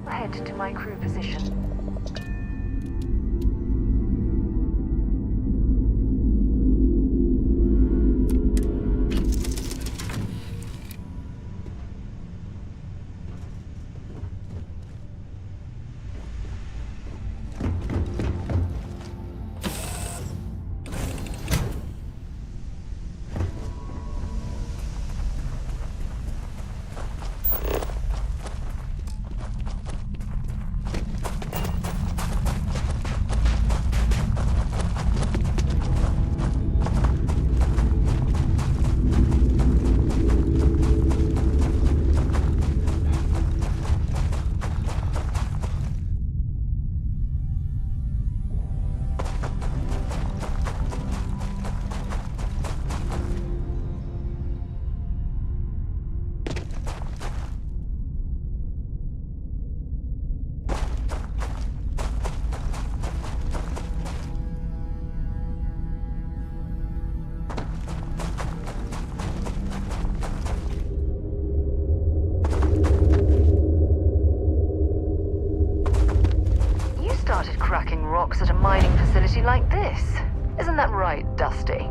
Head to my crew position. Started cracking rocks at a mining facility like this. Isn't that right, Dusty?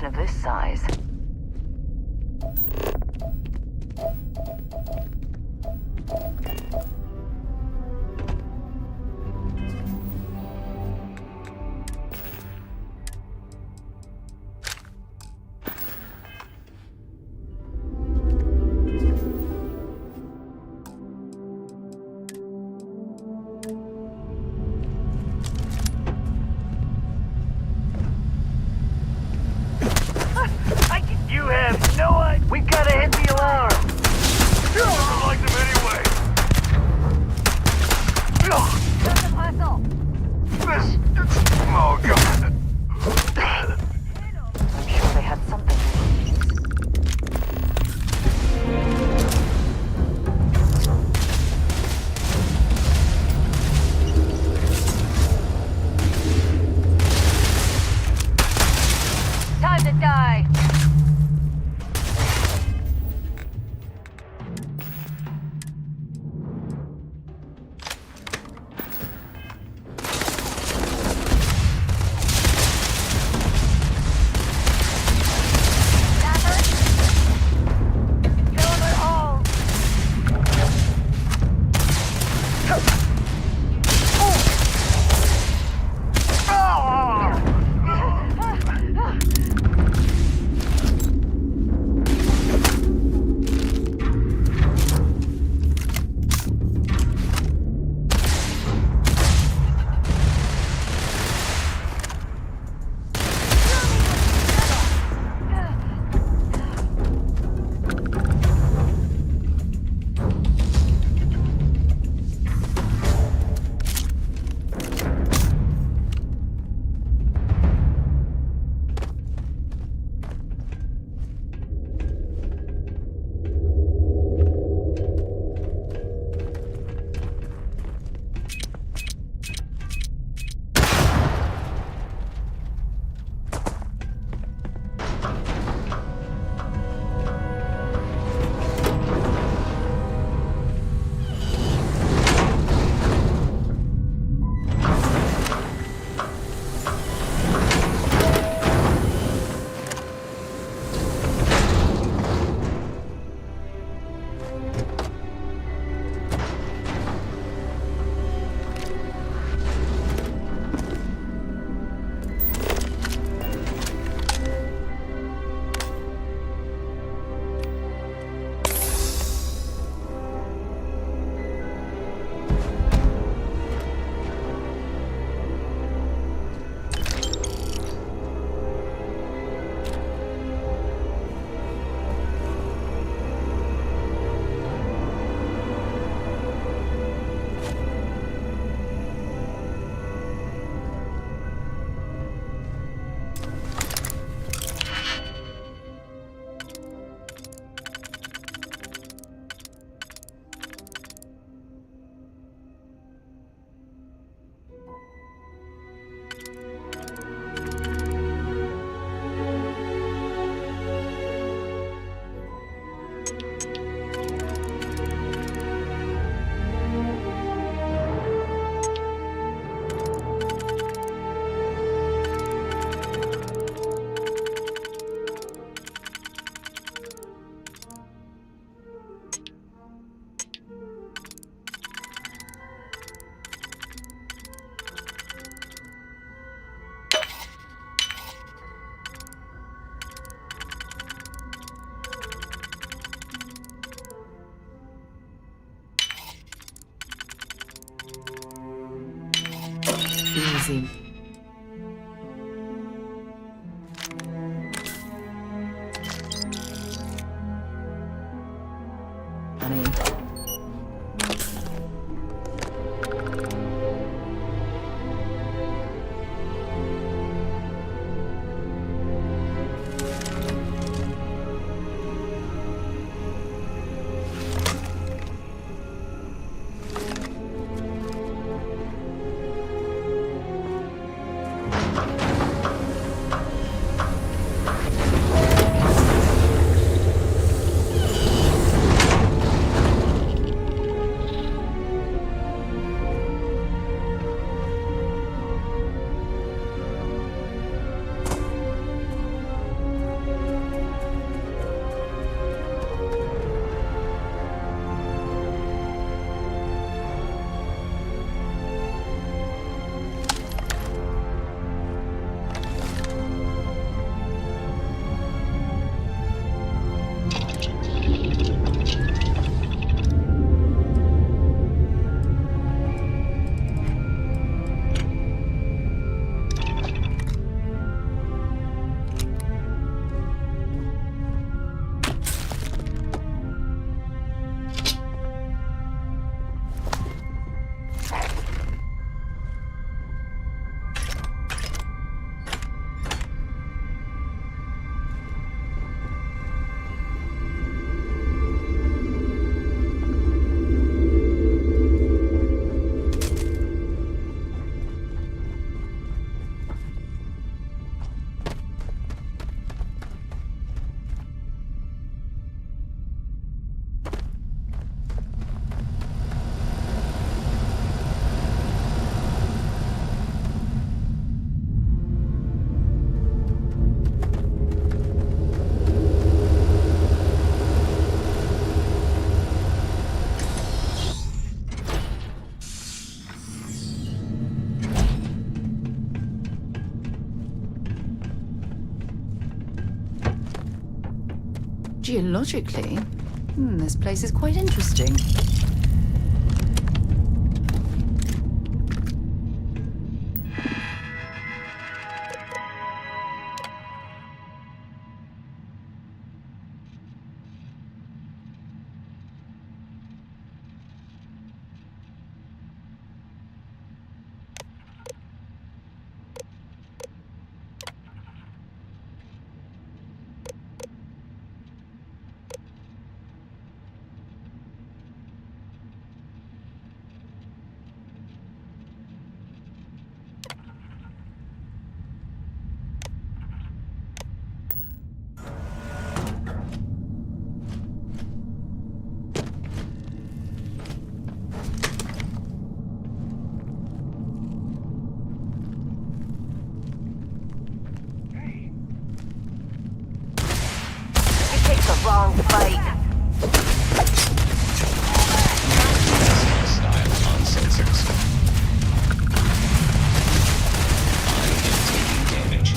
of this size. You have no idea. We gotta hit the alarm. I like them anyway. Oh, God. I'm sure they had something we could use. Time to die. Easy. Honey. Geologically, this place is quite interesting. Wrong fight. Style on sensors. I am taking damage.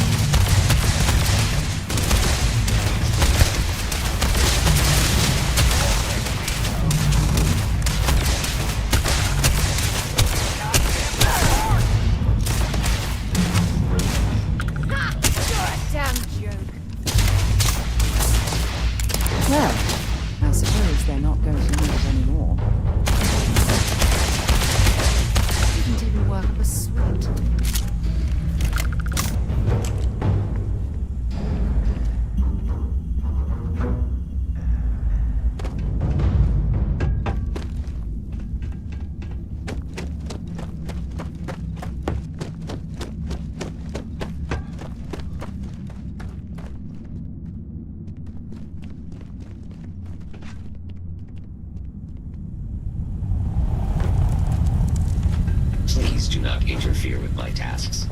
Damn joke. Well, I suppose they're not going to need it anymore. Didn't even work up a sweat. Please do not interfere with my tasks.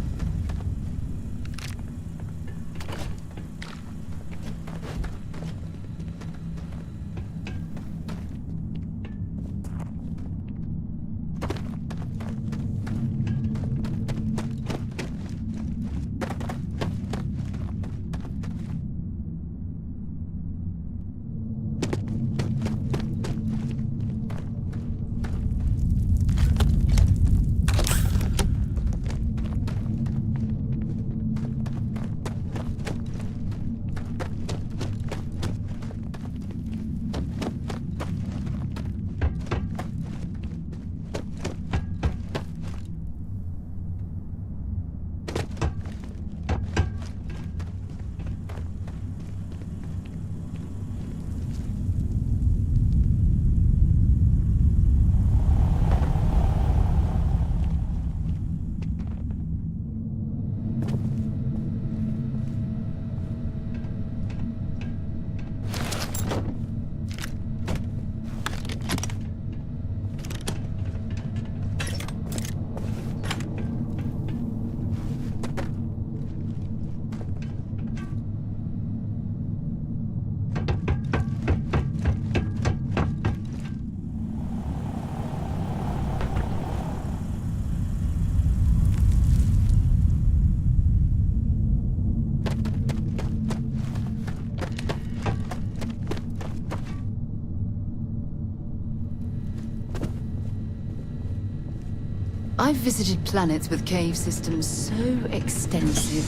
I've visited planets with cave systems so extensive.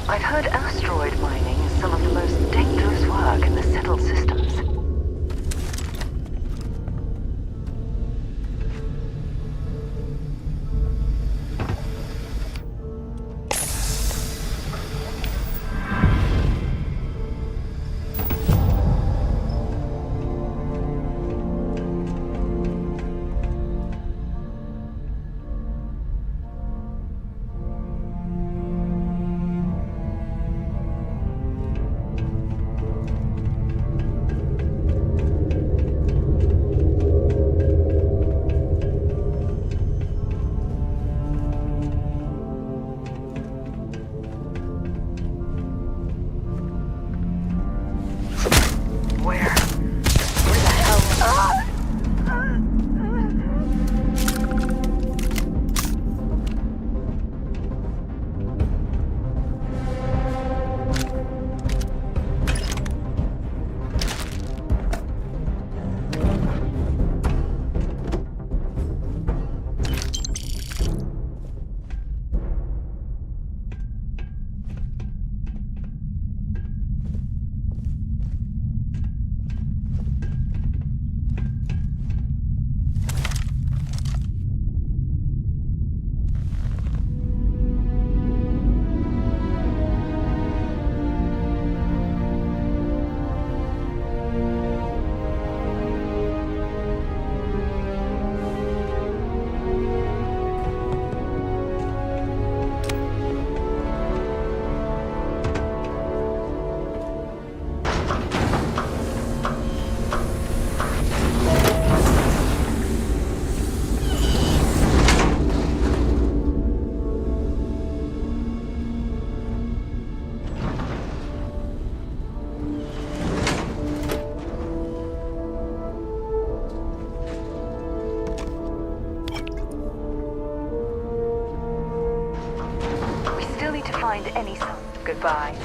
I've heard asteroid mining is some of the most dangerous work in the settled systems. Goodbye.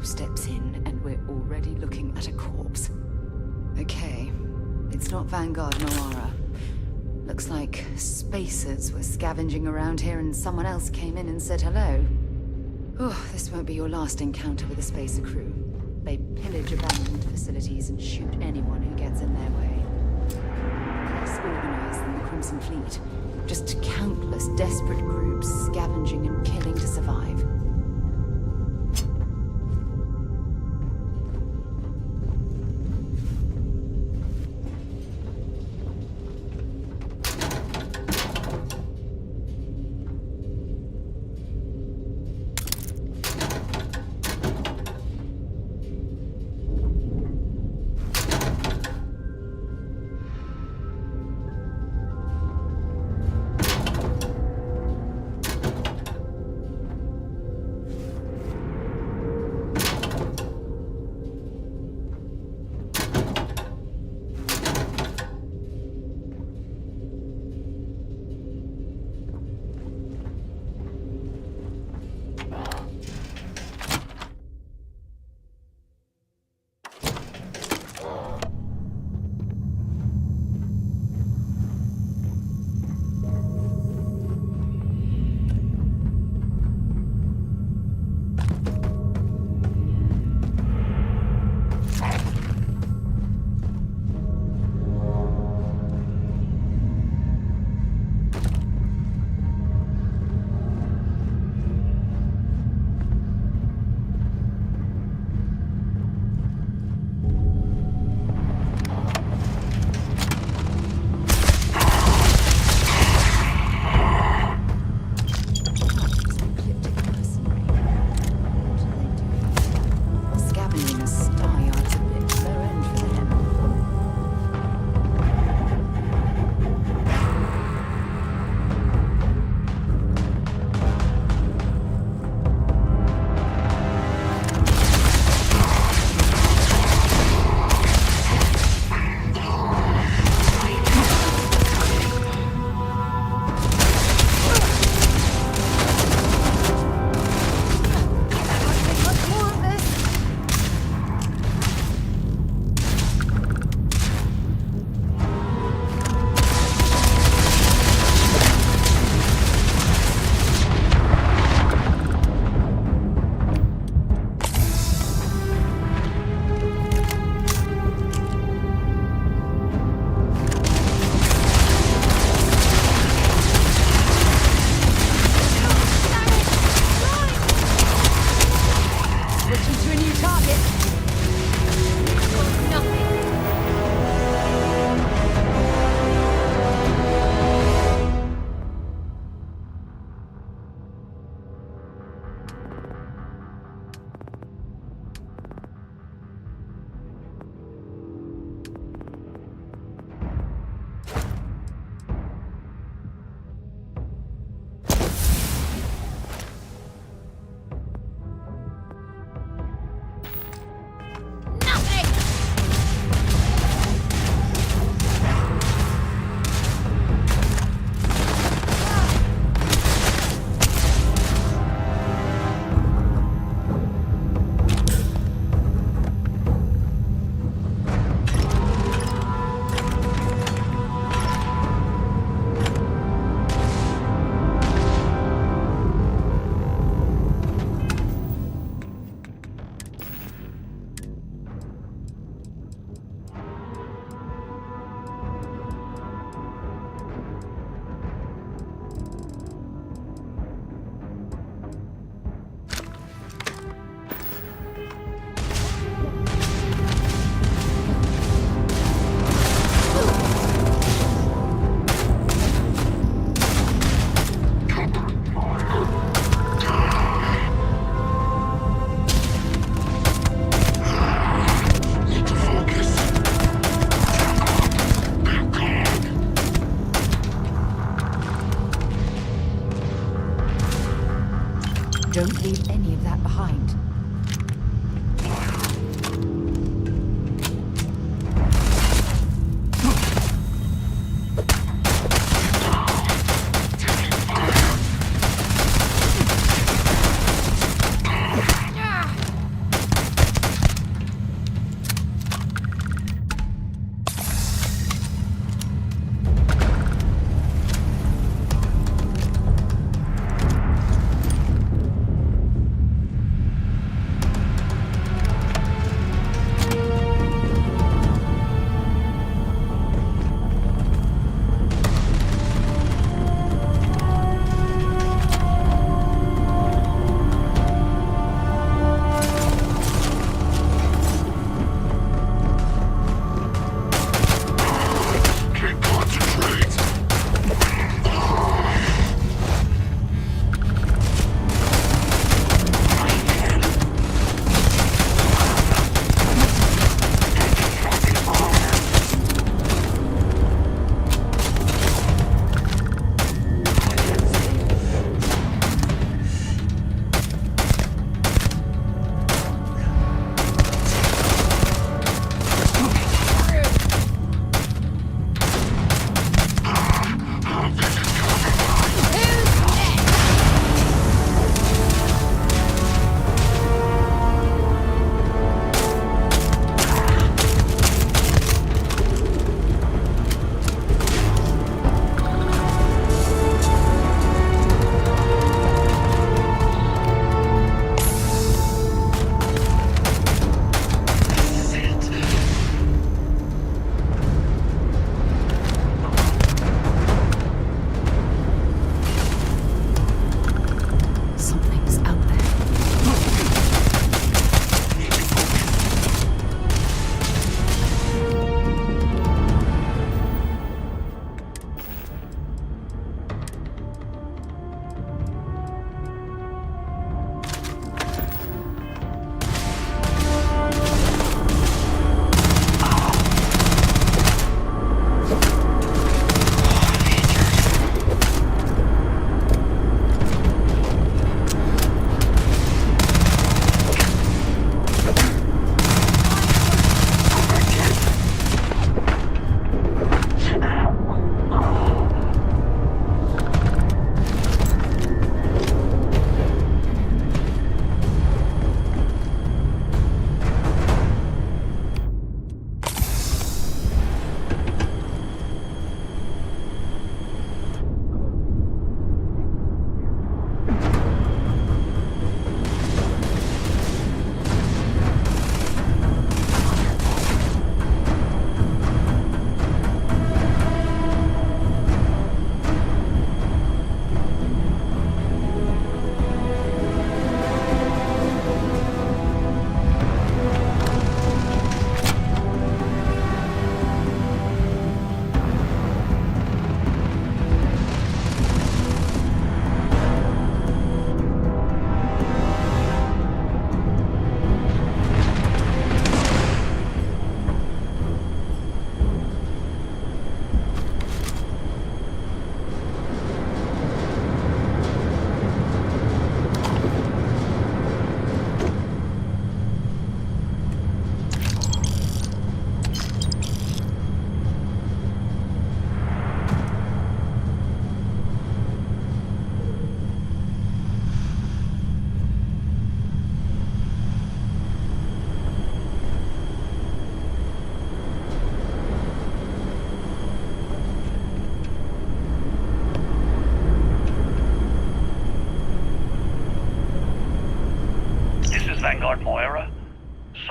Steps in, and we're already looking at a corpse. Okay, it's not Vanguard Noara. Looks like spacers were scavenging around here and someone else came in and said hello. Oh, this won't be your last encounter with a spacer crew. They pillage abandoned facilities and shoot anyone who gets in their way. Less organized than the Crimson Fleet. Just countless desperate groups scavenging and killing to survive.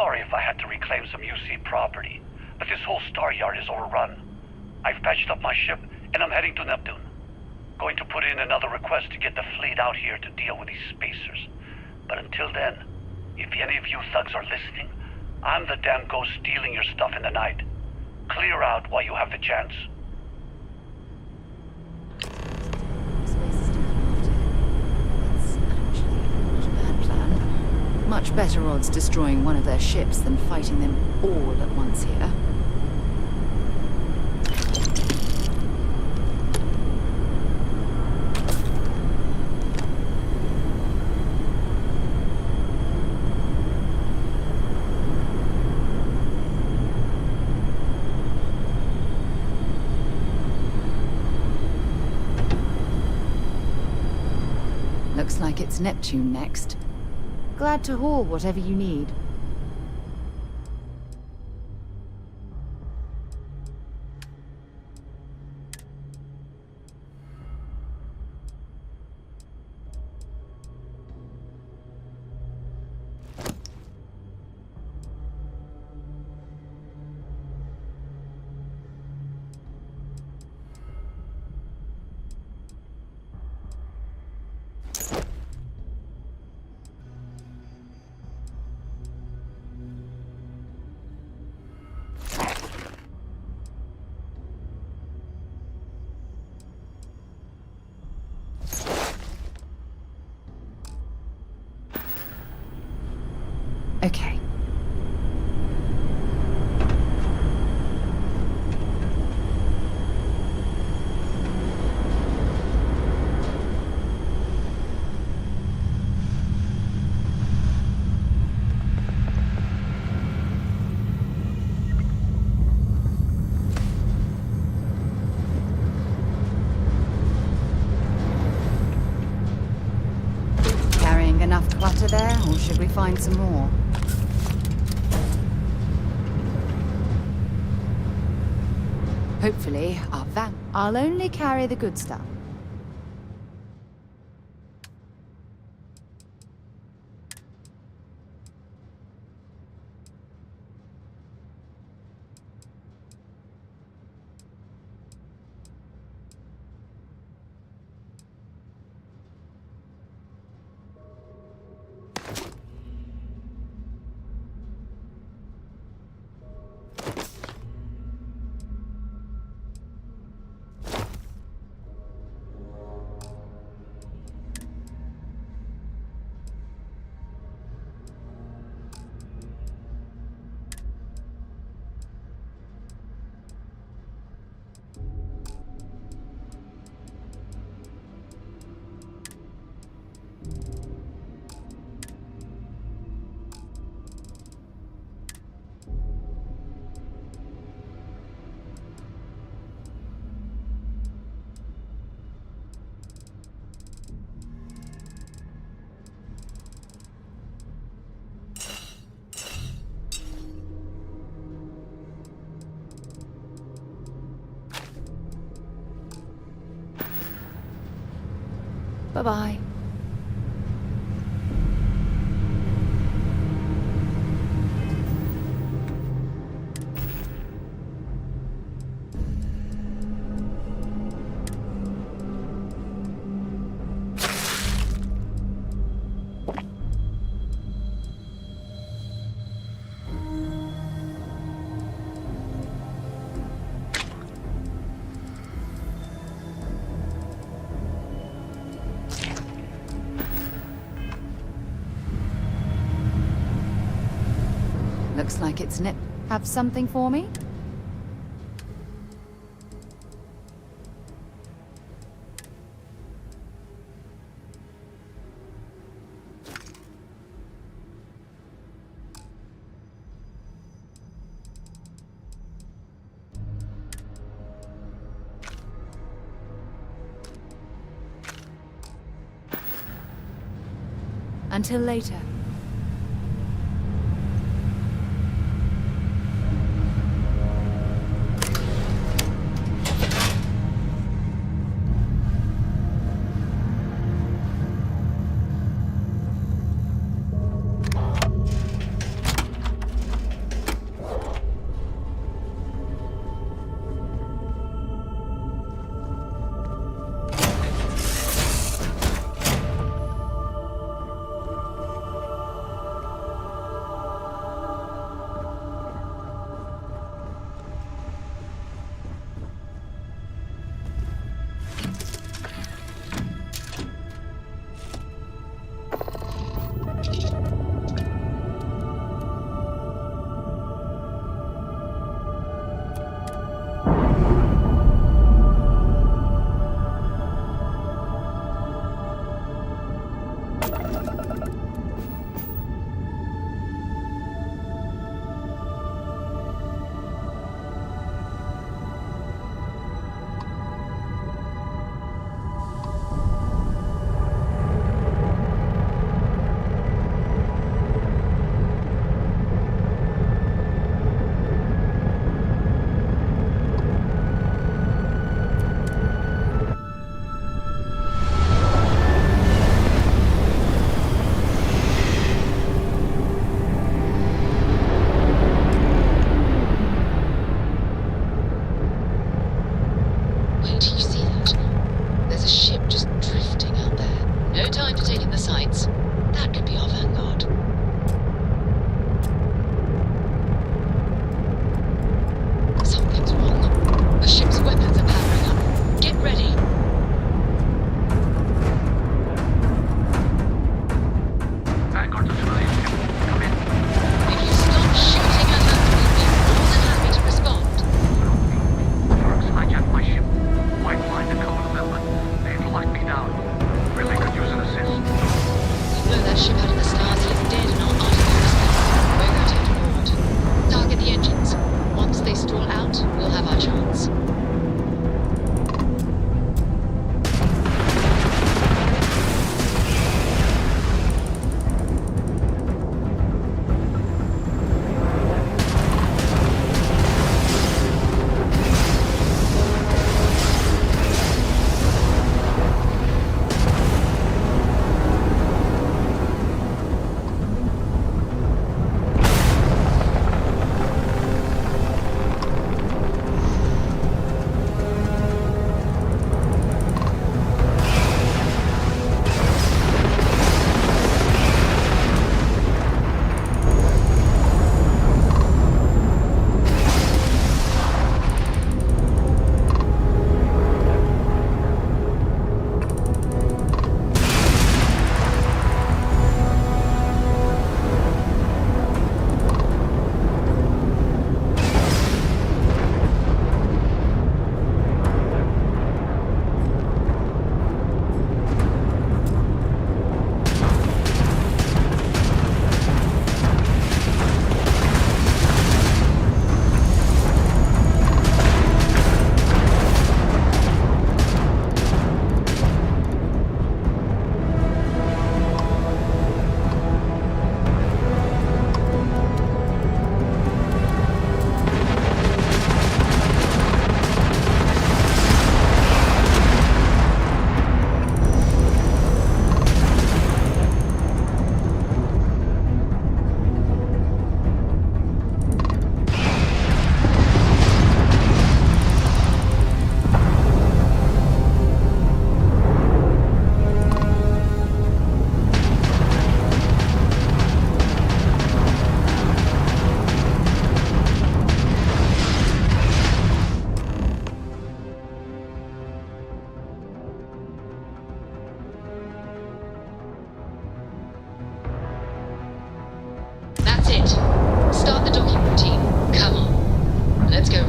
sorry if I had to reclaim some UC property, but this whole star yard is overrun. I've patched up my ship, and I'm heading to Neptune. Going to put in another request to get the fleet out here to deal with these spacers. But until then, if any of you thugs are listening, I'm the damn ghost stealing your stuff in the night. Clear out while you have the chance. Much better odds destroying one of their ships than fighting them all at once here. Looks like it's Neptune next. Glad to haul whatever you need. Okay. Carrying enough clutter there, or should we find some more? Hopefully, our van. I'll only carry the good stuff. Bye-bye. Looks like it's Nip. Have something for me? Until later.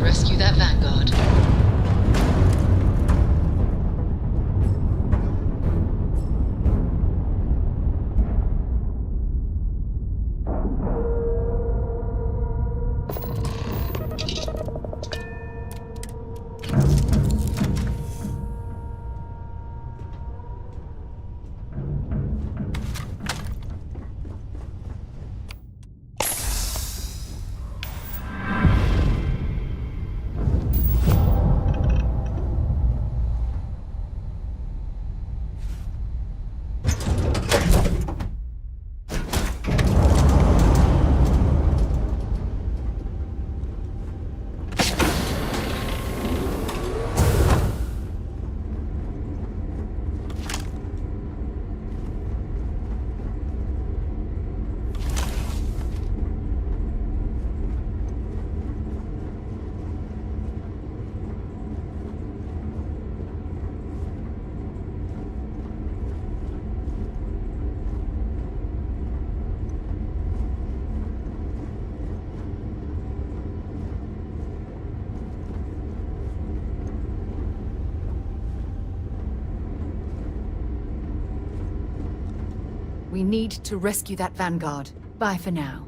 rescue that Vanguard. We need to rescue that Vanguard. Bye for now.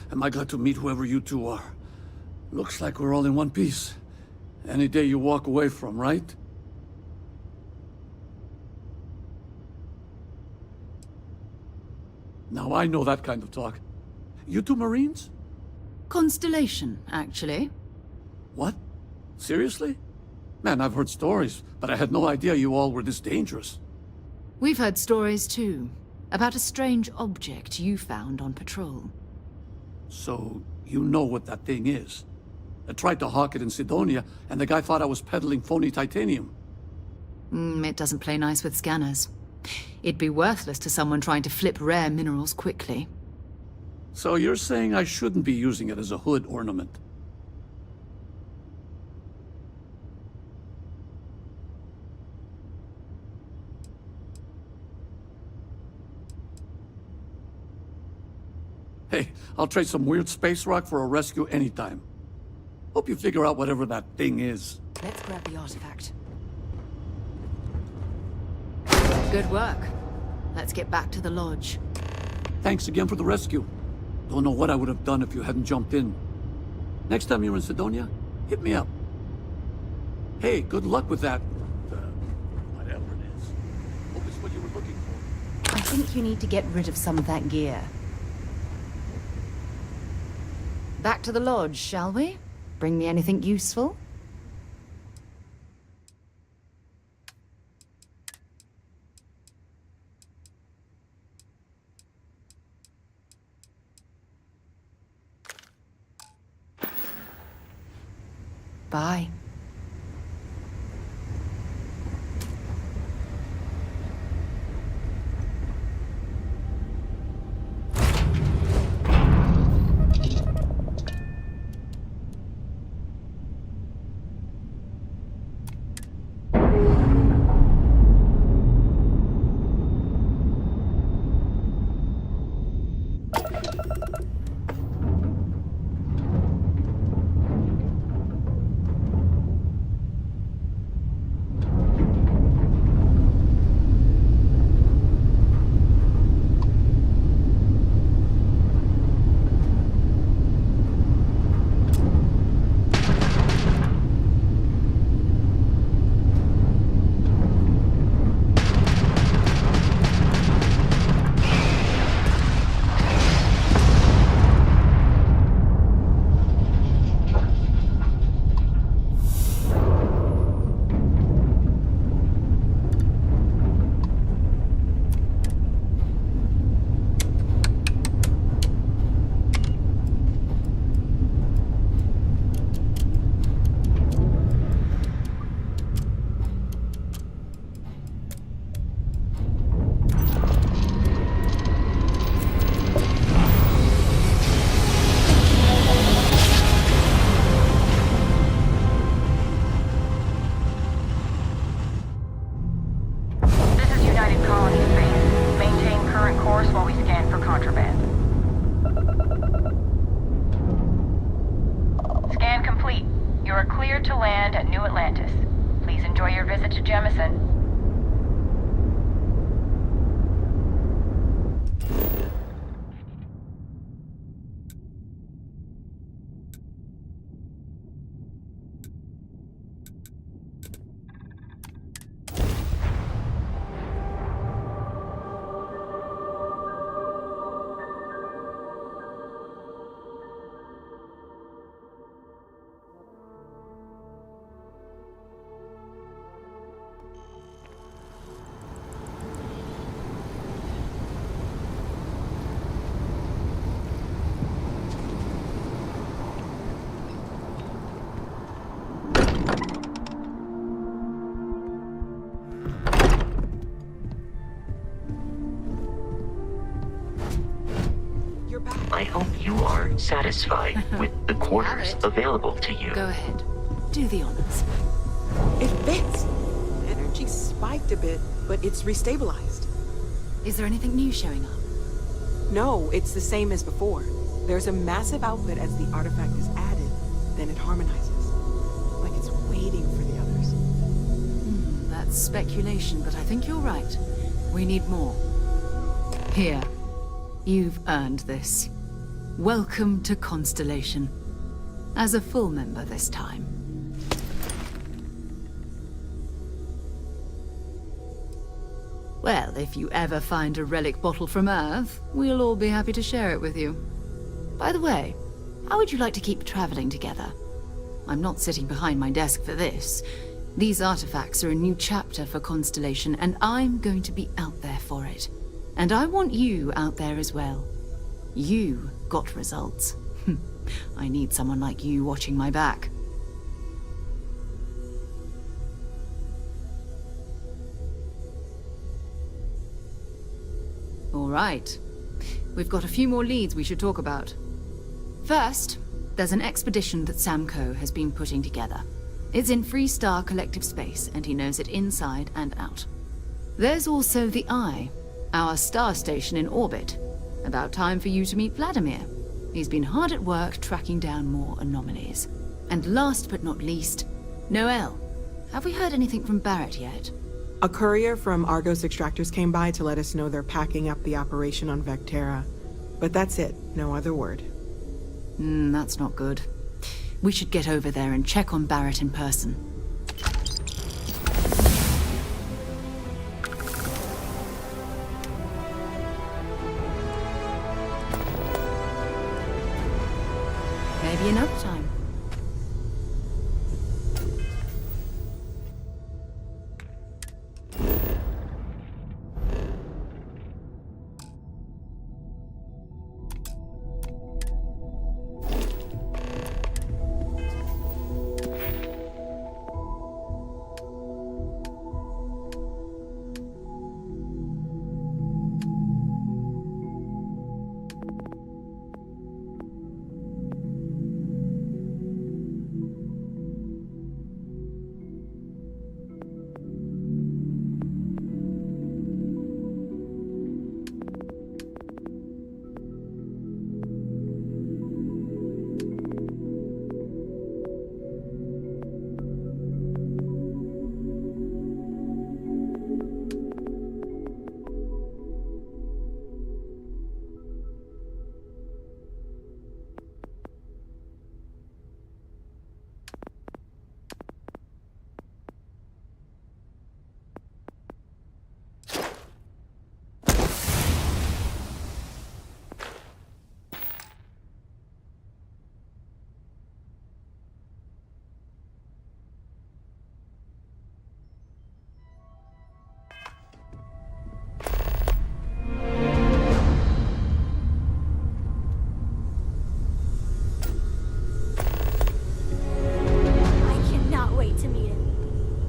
Am I glad to meet whoever you two are. Looks like we're all in one piece. Any day you walk away from, right? Now I know that kind of talk. You two Marines? Constellation, actually. What? Seriously? Man, I've heard stories, but I had no idea you all were this dangerous. We've heard stories too, about a strange object you found on patrol. So, you know what that thing is? I tried to hawk it in Sidonia, and the guy thought I was peddling phony titanium. It doesn't play nice with scanners. It'd be worthless to someone trying to flip rare minerals quickly. So you're saying I shouldn't be using it as a hood ornament? Hey, I'll trade some weird space rock for a rescue anytime. Hope you figure out whatever that thing is. Let's grab the artifact. Good work. Let's get back to the lodge. Thanks again for the rescue. Don't know what I would have done if you hadn't jumped in. Next time you're in Sidonia, hit me up. Hey, good luck with that. Whatever it is. Hope it's what you were looking for. think you need to get rid of some of that gear. Back to the lodge, shall we? Bring me anything useful? Bye. I hope you are satisfied with the quarters available to you. Go ahead. Do the honors. It fits. Energy spiked a bit, but it's restabilized. Is there anything new showing up? No, it's the same as before. There's a massive output as the artifact is added, then it harmonizes. Like it's waiting for the others. That's speculation, but I think you're right. We need more. Here. You've earned this. Welcome to Constellation. As a full member this time. Well, if you ever find a relic bottle from Earth, we'll all be happy to share it with you. By the way, how would you like to keep traveling together? I'm not sitting behind my desk for this. These artifacts are a new chapter for Constellation, and I'm going to be out there for it. And I want you out there as well. You got results. I need someone like you watching my back. All right. We've got a few more leads we should talk about. First, there's an expedition that Samco has been putting together. It's in Freestar Collective Space, and he knows it inside and out. There's also the Eye, our star station in orbit. About time for you to meet Vladimir. He's been hard at work tracking down more anomalies. And last but not least, Noel. Have we heard anything from Barrett yet? A courier from Argos Extractors came by to let us know they're packing up the operation on Vectera. But that's it, no other word. That's not good. We should get over there and check on Barrett in person. Maybe another time.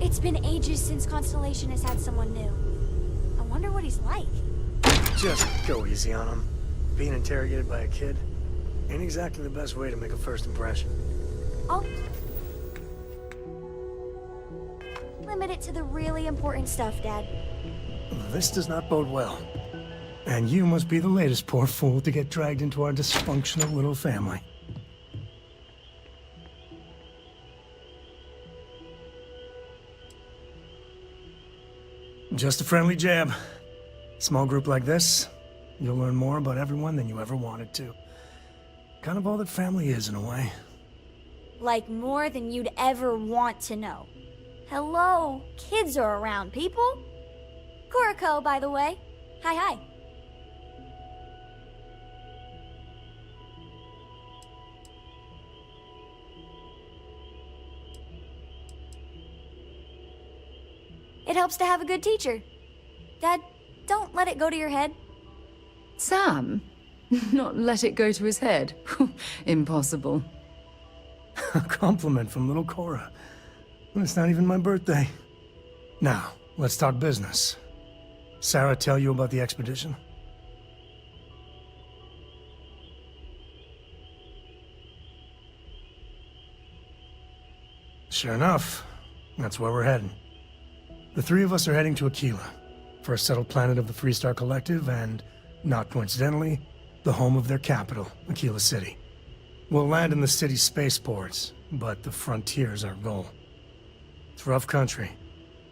It's been ages since Constellation has had someone new. I wonder what he's like. Just go easy on him. Being interrogated by a kid ain't exactly the best way to make a first impression. I'll limit it to the really important stuff, Dad. This does not bode well. And you must be the latest poor fool to get dragged into our dysfunctional little family. Just a friendly jab. Small group like this, you'll learn more about everyone than you ever wanted to. Kind of all that family is, in a way. Like more than you'd ever want to know. Hello, kids are around, people. Kuriko, by the way. Hi. It helps to have a good teacher. Dad, don't let it go to your head. Sam? Not let it go to his head? Impossible. A compliment from little Cora. It's not even my birthday. Now, let's talk business. Sarah tell you about the expedition? Sure enough, that's where we're heading. The three of us are heading to Aquila, first settled planet of the Freestar Collective and, not coincidentally, the home of their capital, Aquila City. We'll land in the city's spaceports, but the frontier's our goal. It's rough country.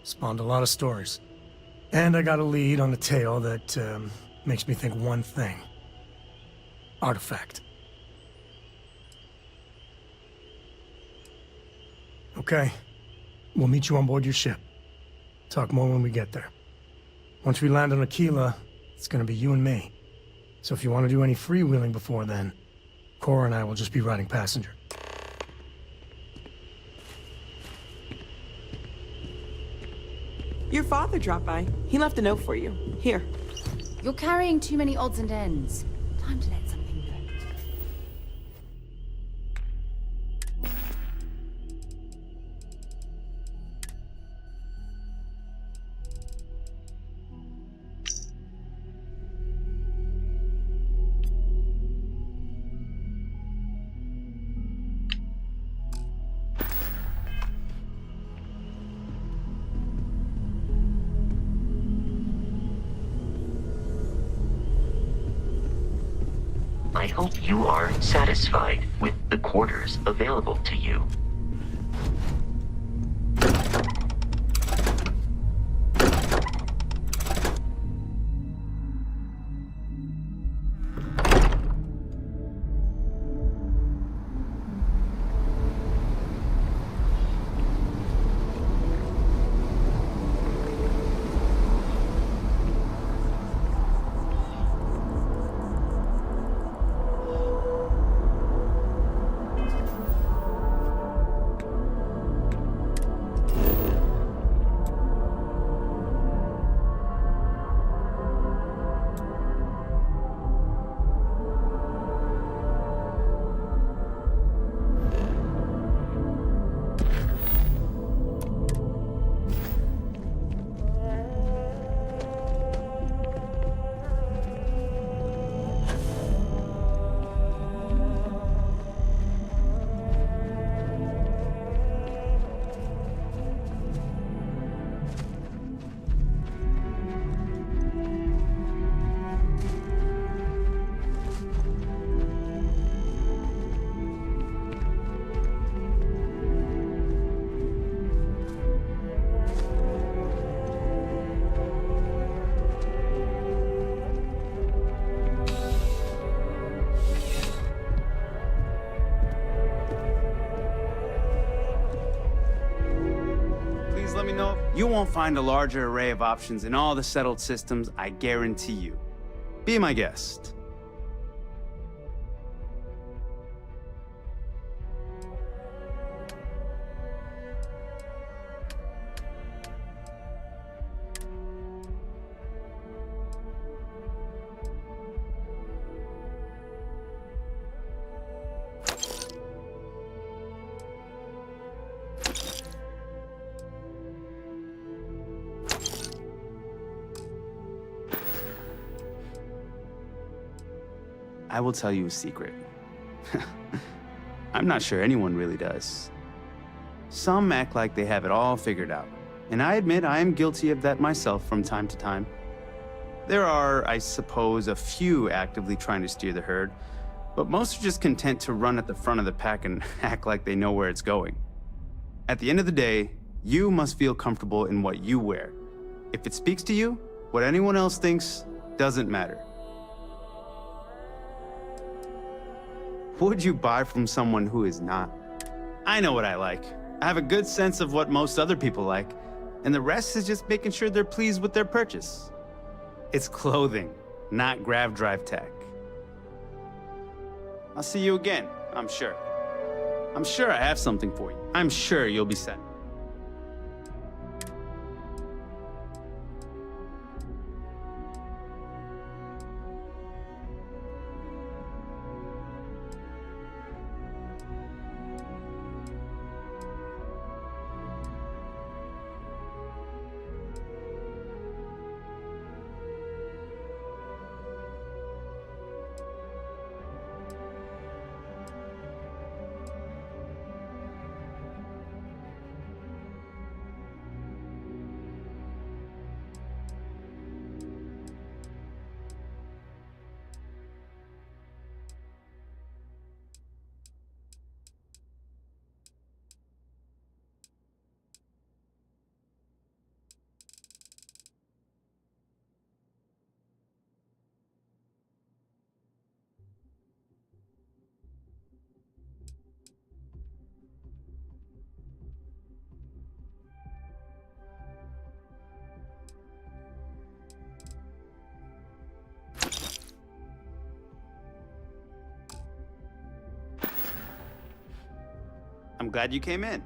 Spawned a lot of stories. And I got a lead on a tale that makes me think one thing. Artifact. Okay. We'll meet you on board your ship. Talk more when we get there. Once we land on Aquila, it's gonna be you and me. So if you want to do any freewheeling before then, Cora and I will just be riding passenger. Your father dropped by. He left a note for you. Here. You're carrying too many odds and ends. Time to let something go. I hope you are satisfied with the quarters available to you. You won't find a larger array of options in all the settled systems, I guarantee you. Be my guest. I will tell you a secret. I'm not sure anyone really does. Some act like they have it all figured out, and I admit I am guilty of that myself from time to time. There are, I suppose, a few actively trying to steer the herd, but most are just content to run at the front of the pack and act like they know where it's going. At the end of the day, you must feel comfortable in what you wear. If it speaks to you, what anyone else thinks doesn't matter. Would you buy from someone who is not? I know what I like. I have a good sense of what most other people like, and the rest is just making sure they're pleased with their purchase. It's clothing, not grav drive tech. I'll see you again, I'm sure. I'm sure I have something for you. I'm sure you'll be set. I'm glad you came in.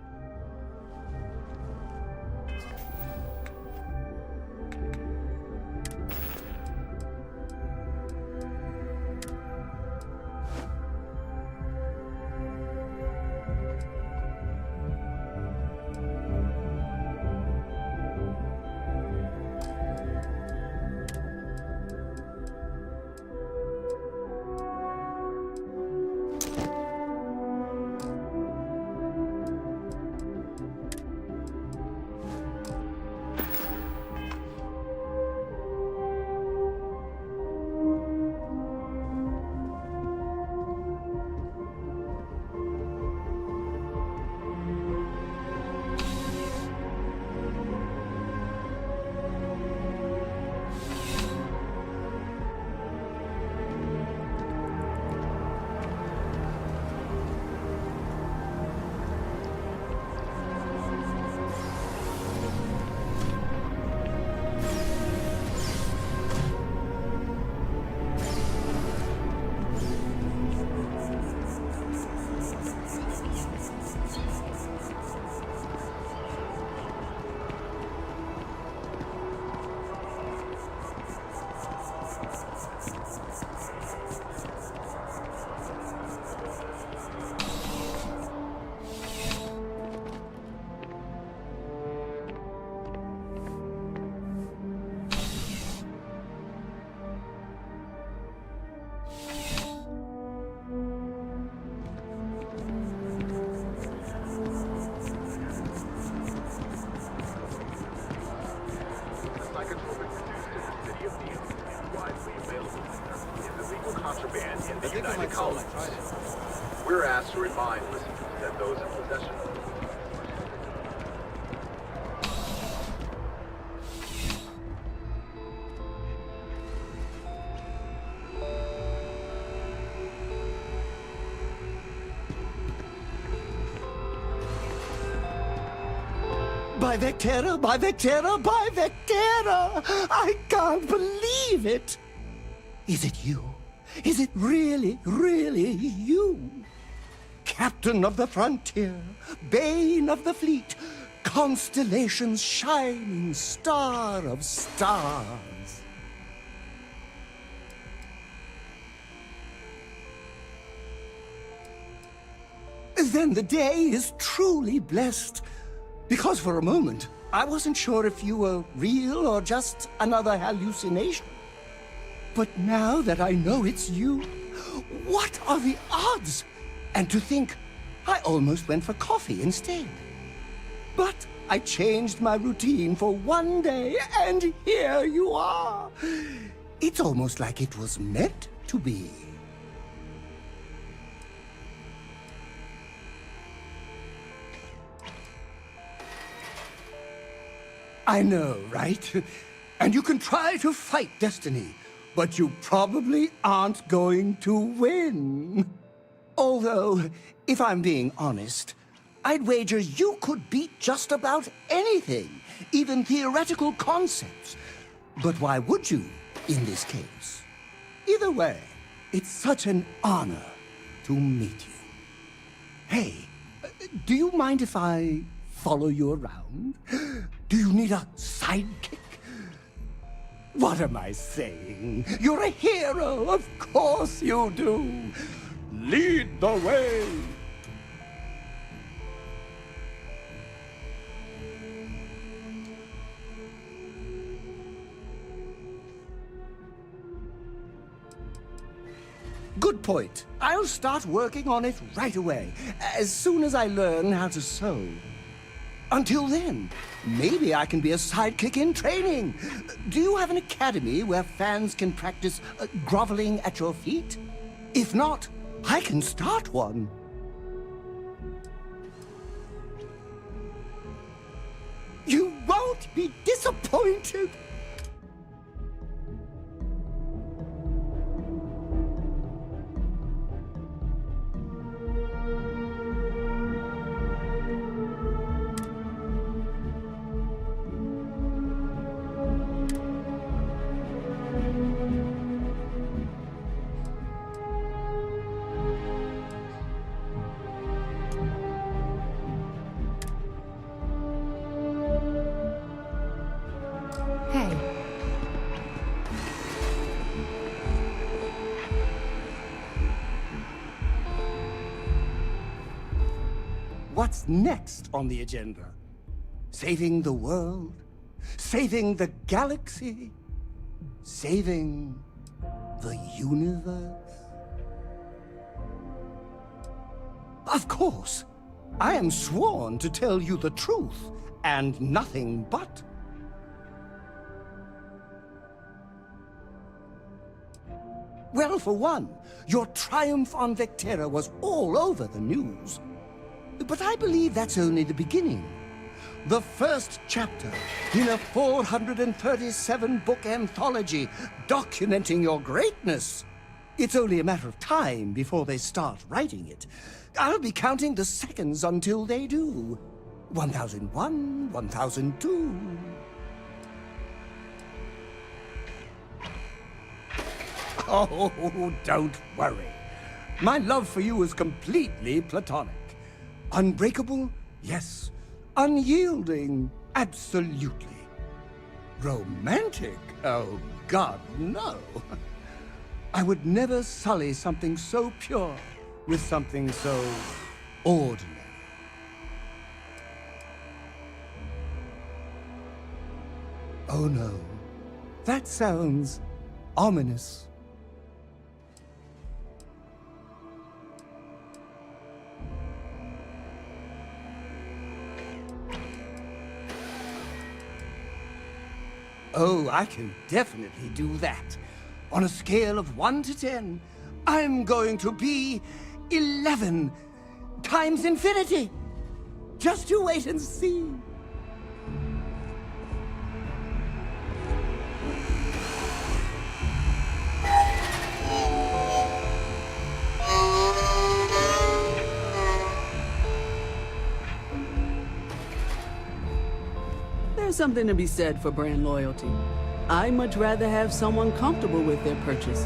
in the United Colonies. We're asked to remind listeners that those in possession of By Vectera, by Vectera, by Vectera! I can't believe it! Is it you? Is it really, really you? Captain of the frontier, bane of the fleet, constellation's shining star of stars. Then the day is truly blessed. Because for a moment, I wasn't sure if you were real or just another hallucination. But now that I know it's you, what are the odds? And to think, I almost went for coffee instead. But I changed my routine for one day, and here you are. It's almost like it was meant to be. I know, right? And you can try to fight destiny, but you probably aren't going to win. Although, if I'm being honest, I'd wager you could beat just about anything, even theoretical concepts. But why would you, in this case? Either way, it's such an honor to meet you. Hey, do you mind if I follow you around? Do you need a sidekick? What am I saying? You're a hero, of course you do. Lead the way. Good point. I'll start working on it right away, as soon as I learn how to sew. Until then, maybe I can be a sidekick in training. Do you have an academy where fans can practice groveling at your feet? If not, I can start one. You won't be disappointed. What's next on the agenda? Saving the world? Saving the galaxy? Saving the universe? Of course! I am sworn to tell you the truth, and nothing but. Well, for one, your triumph on Vectera was all over the news. But I believe that's only the beginning. The first chapter in a 437-book anthology documenting your greatness. It's only a matter of time before they start writing it. I'll be counting the seconds until they do. 1001, 1002... Oh, don't worry. My love for you is completely platonic. Unbreakable? Yes. Unyielding? Absolutely. Romantic? Oh, God, no. I would never sully something so pure with something so ordinary. Oh, no. That sounds ominous. Oh, I can definitely do that. On a scale of 1 to 10, I'm going to be 11 times infinity. Just you wait and see. There's something to be said for brand loyalty. I'd much rather have someone comfortable with their purchase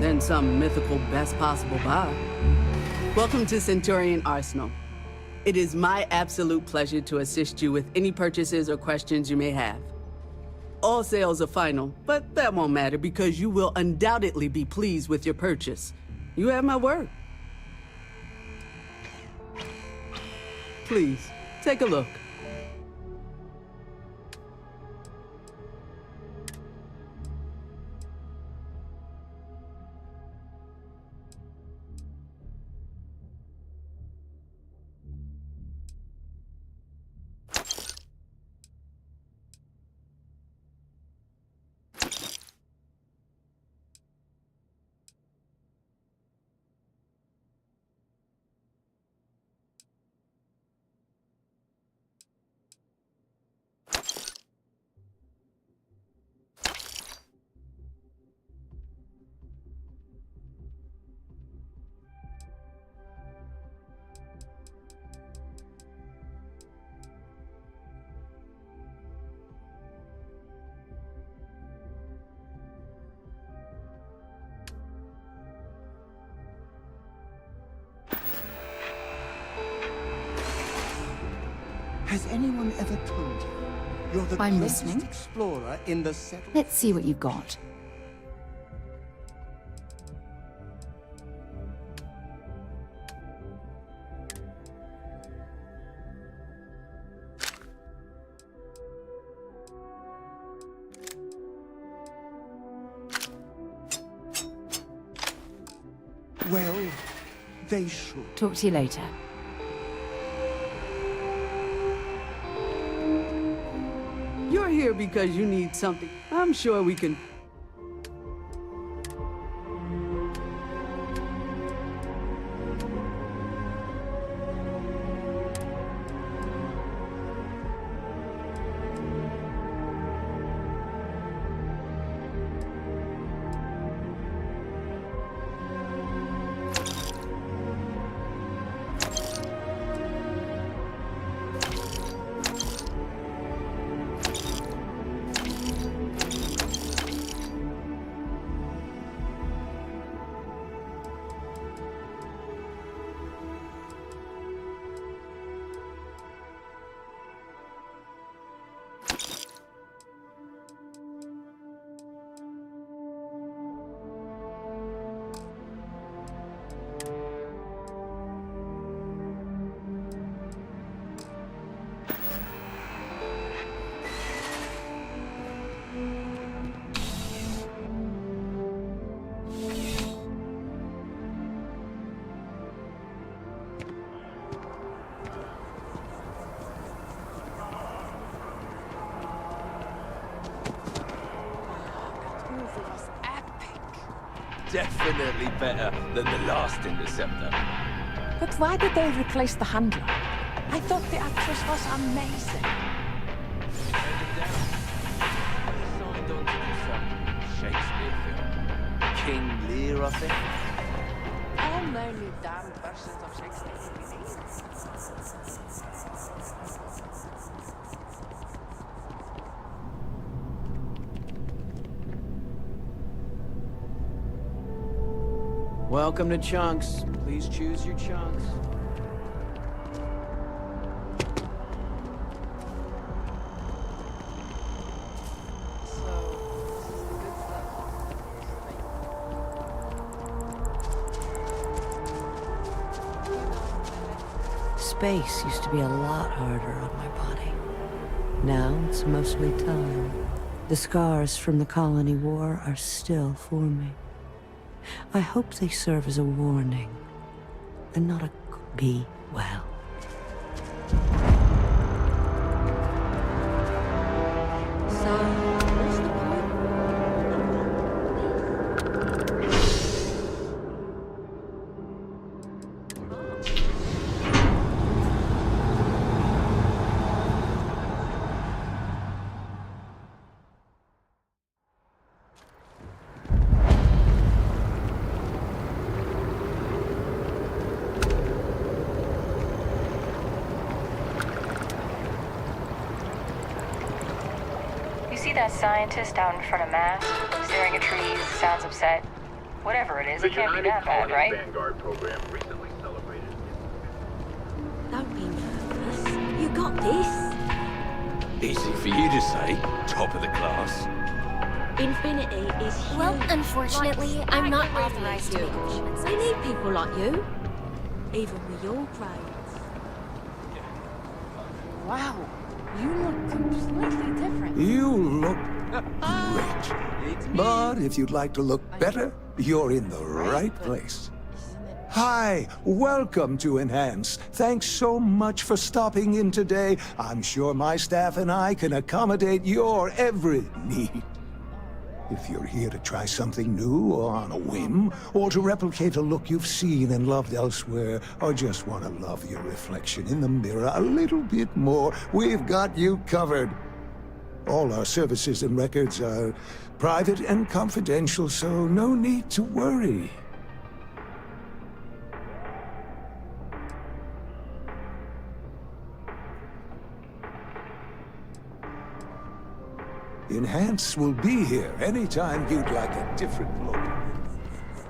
than some mythical best possible buy. Welcome to Centurion Arsenal. It is my absolute pleasure to assist you with any purchases or questions you may have. All sales are final, but that won't matter because you will undoubtedly be pleased with your purchase. You have my word. Please, take a look. Has anyone ever told you you're the I'm greatest listening. explorer in the settled? Let's see what you've got. Well, they should. Talk to you later. You're here because you need something. I'm sure we can... Definitely better than the last Interceptor. But why did they replace the handler? I thought the actress was amazing. Signed on to do some Shakespeare film. King Lear, I think. All nearly damn versions of Shakespeare. Welcome to Chunks. Please choose your chunks. Space used to be a lot harder on my body. Now it's mostly time. The scars from the colony war are still forming. I hope they serve as a warning, and not a be well. that scientist out in front of Mass, staring at trees, sounds upset? Whatever it is, The it can't be United that bad, Colony right? Vanguard program recently celebrated. Don't be nervous. You got this. Easy for you to say, top of the class. Infinity is huge. Well, unfortunately, Like, I'm not staggering authorized to huge. make achievements. We need people like you. Even with your grades. Wow, you look completely different. You look great. But if you'd like to look better, you're in the right place. Hi, welcome to Enhance. Thanks so much for stopping in today. I'm sure my staff and I can accommodate your every need. If you're here to try something new or on a whim, or to replicate a look you've seen and loved elsewhere, or just want to love your reflection in the mirror a little bit more, we've got you covered. All our services and records are private and confidential, so no need to worry. Enhance will be here anytime you'd like a different look.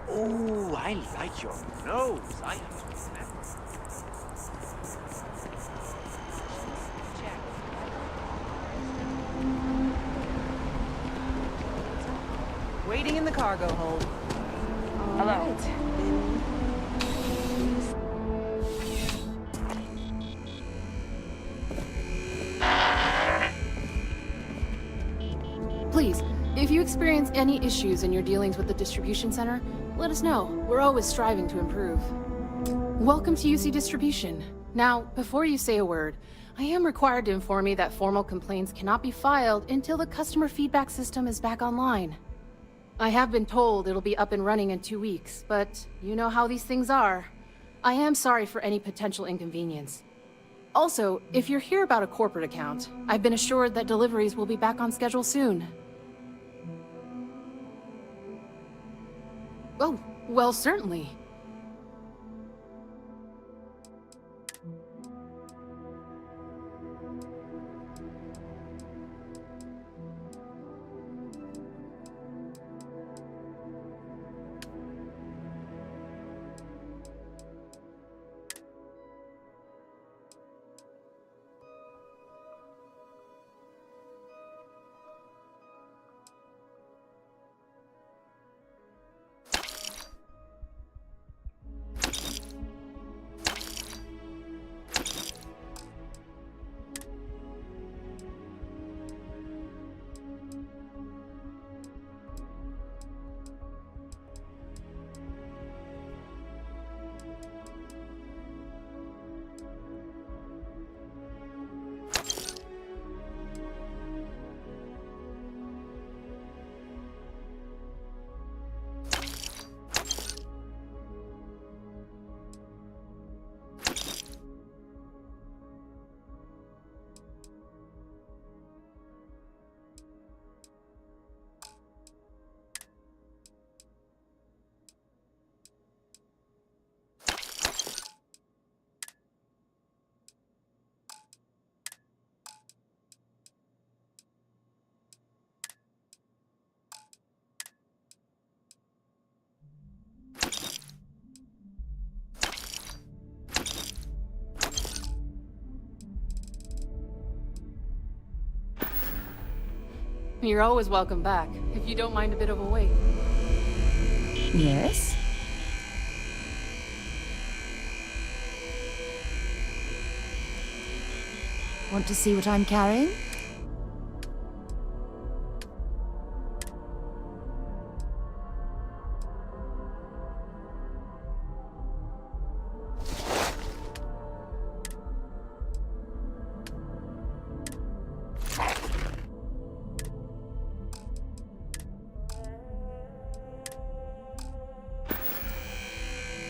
Oh, I like your nose. Waiting in the cargo hold. Hello. Please, if you experience any issues in your dealings with the distribution center, let us know. We're always striving to improve. Welcome to UC Distribution. Now, before you say a word, I am required to inform you that formal complaints cannot be filed until the customer feedback system is back online. I have been told it'll be up and running in 2 weeks, but you know how these things are. I am sorry for any potential inconvenience. Also, if you're here about a corporate account, I've been assured that deliveries will be back on schedule soon. Oh, well, certainly. You're always welcome back, if you don't mind a bit of a wait. Yes? Want to see what I'm carrying?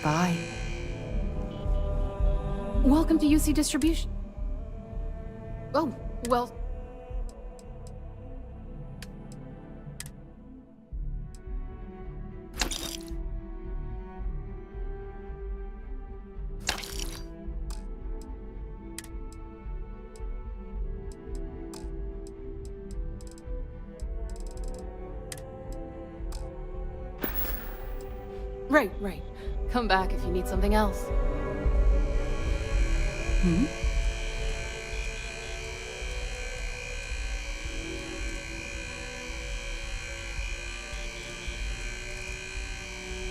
Bye. Welcome to UC Distribution. Oh, well... Right. Come back if you need something else. Hmm?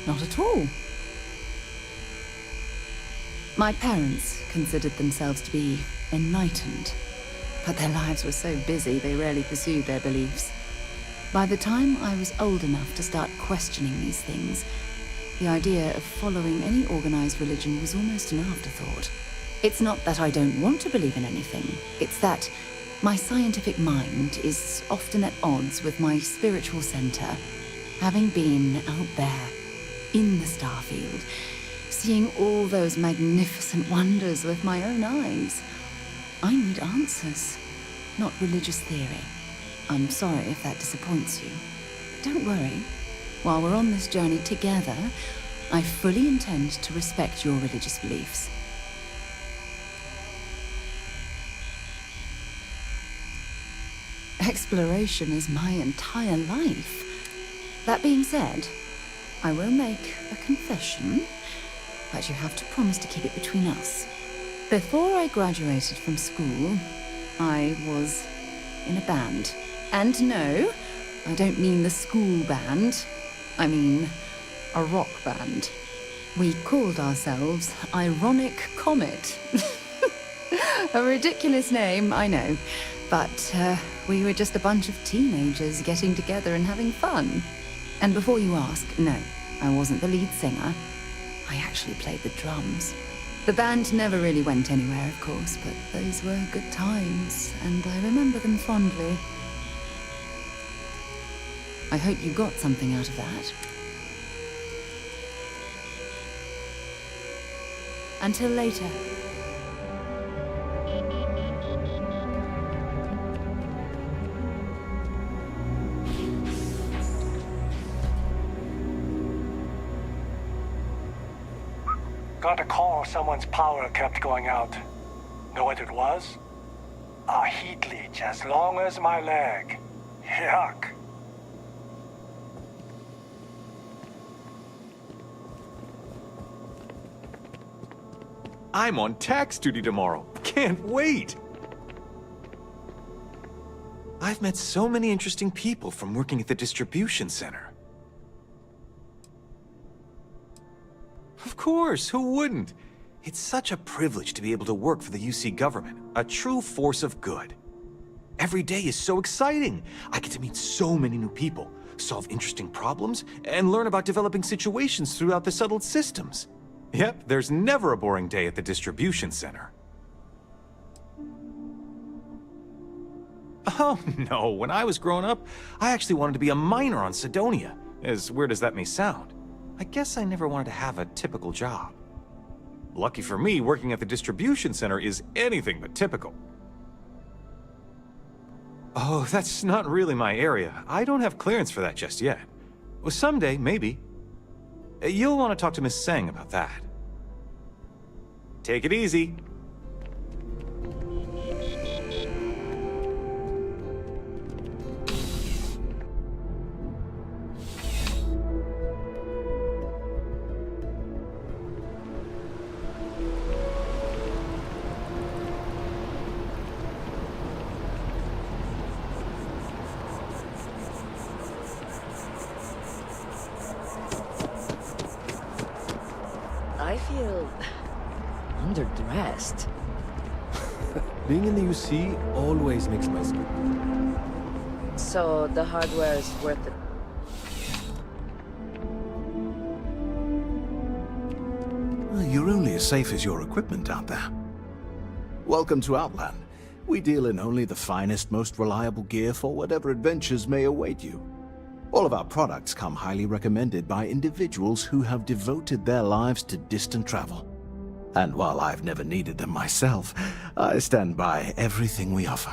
Not at all. My parents considered themselves to be enlightened, but their lives were so busy they rarely pursued their beliefs. By the time I was old enough to start questioning these things, the idea of following any organized religion was almost an afterthought. It's not that I don't want to believe in anything, it's that my scientific mind is often at odds with my spiritual center. Having been out there, in the Starfield, seeing all those magnificent wonders with my own eyes, I need answers, not religious theory. I'm sorry if that disappoints you. Don't worry. While we're on this journey together, I fully intend to respect your religious beliefs. Exploration is my entire life. That being said, I will make a confession, but you have to promise to keep it between us. Before I graduated from school, I was in a band. And no, I don't mean the school band. I mean a rock band. We called ourselves Ironic Comet. A ridiculous name, I know. But we were just a bunch of teenagers getting together and having fun. And before you ask, no, I wasn't the lead singer. I actually played the drums. The band never really went anywhere, of course, but those were good times, and I remember them fondly. I hope you got something out of that. Until later. Got a call someone's power kept going out. Know what it was? A heat leech as long as my leg. Yuck. I'm on tax duty tomorrow. Can't wait! I've met so many interesting people from working at the distribution center. Of course, who wouldn't? It's such a privilege to be able to work for the UC government, a true force of good. Every day is so exciting. I get to meet so many new people, solve interesting problems, and learn about developing situations throughout the settled systems. Yep, there's never a boring day at the distribution center. Oh no, when I was growing up, I actually wanted to be a miner on Cydonia, as weird as that may sound. I guess I never wanted to have a typical job. Lucky for me, working at the distribution center is anything but typical. Oh, that's not really my area. I don't have clearance for that just yet. Well, someday, maybe. You'll want to talk to Miss Sang about that. Take it easy. I feel underdressed. Being in the UC always makes my skin. So the hardware is worth it. Well, you're only as safe as your equipment out there. Welcome to Outland. We deal in only the finest, most reliable gear for whatever adventures may await you. All of our products come highly recommended by individuals who have devoted their lives to distant travel. And while I've never needed them myself, I stand by everything we offer.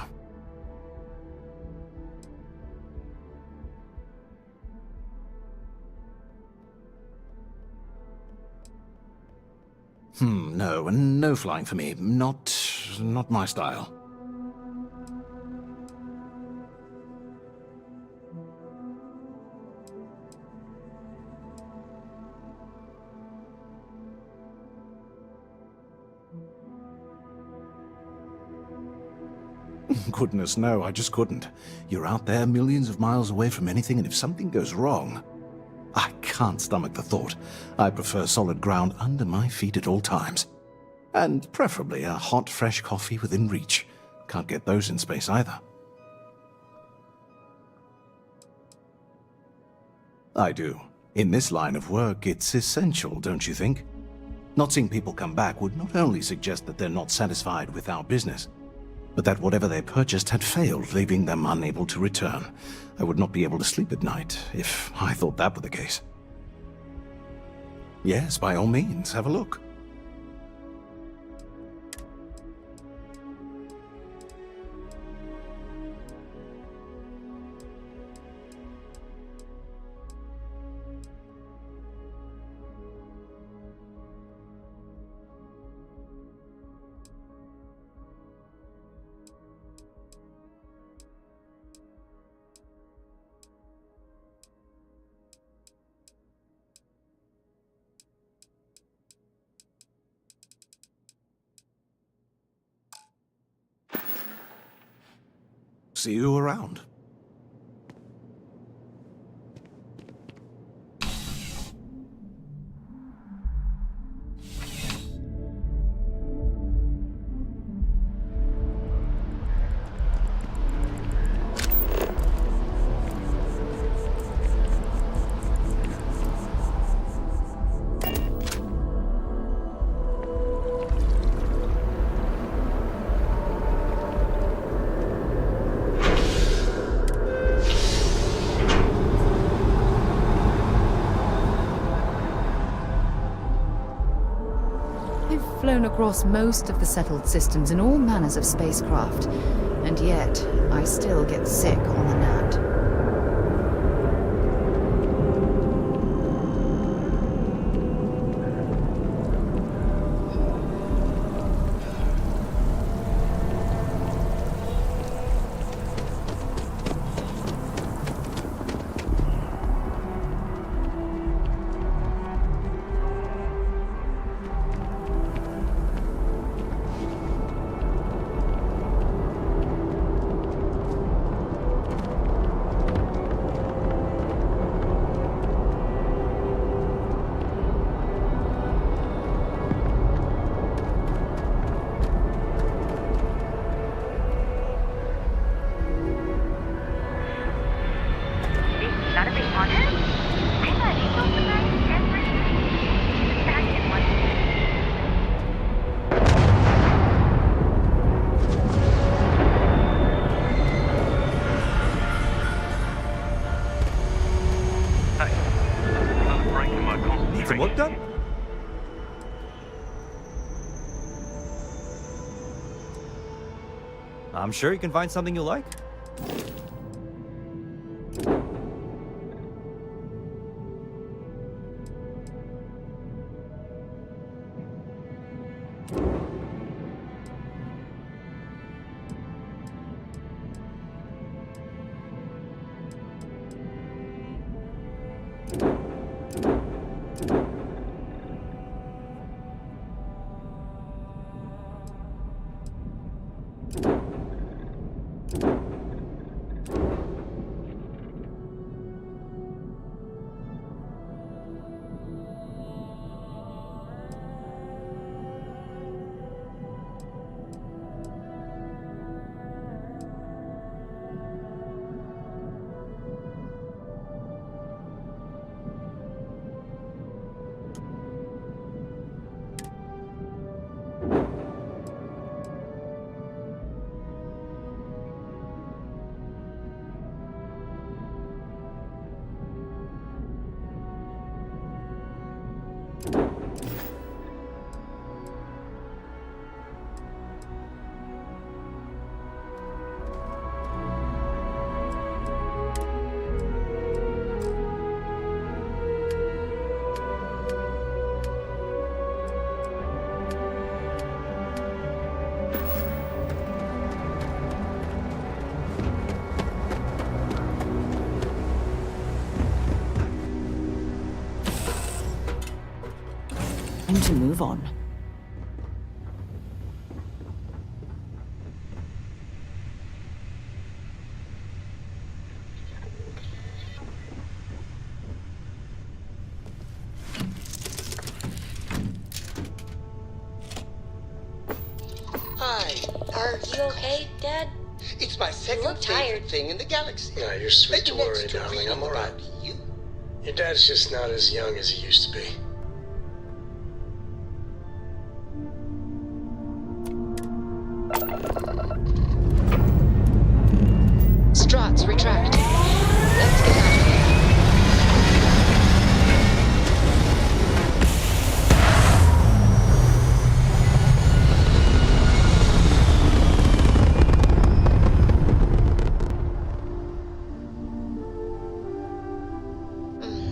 No flying for me. Not my style. Goodness, no, I just couldn't. You're out there millions of miles away from anything, and if something goes wrong... I can't stomach the thought. I prefer solid ground under my feet at all times. And preferably a hot, fresh coffee within reach. Can't get those in space either. I do. In this line of work, it's essential, don't you think? Not seeing people come back would not only suggest that they're not satisfied with our business, but that whatever they purchased had failed, leaving them unable to return. I would not be able to sleep at night if I thought that were the case. Yes, by all means, have a look. See you around. Flown across most of the settled systems in all manners of spacecraft, and yet I still get sick on the nat. Work done? I'm sure you can find something you like. To move on. Are you okay, Dad? It's my second look tired. favorite thing in the galaxy. Yeah, you're sweet to worry, Next to darling. reading I'm all right. about you. Your dad's just not as young as he used to be. Struts retract. Let's get out of here.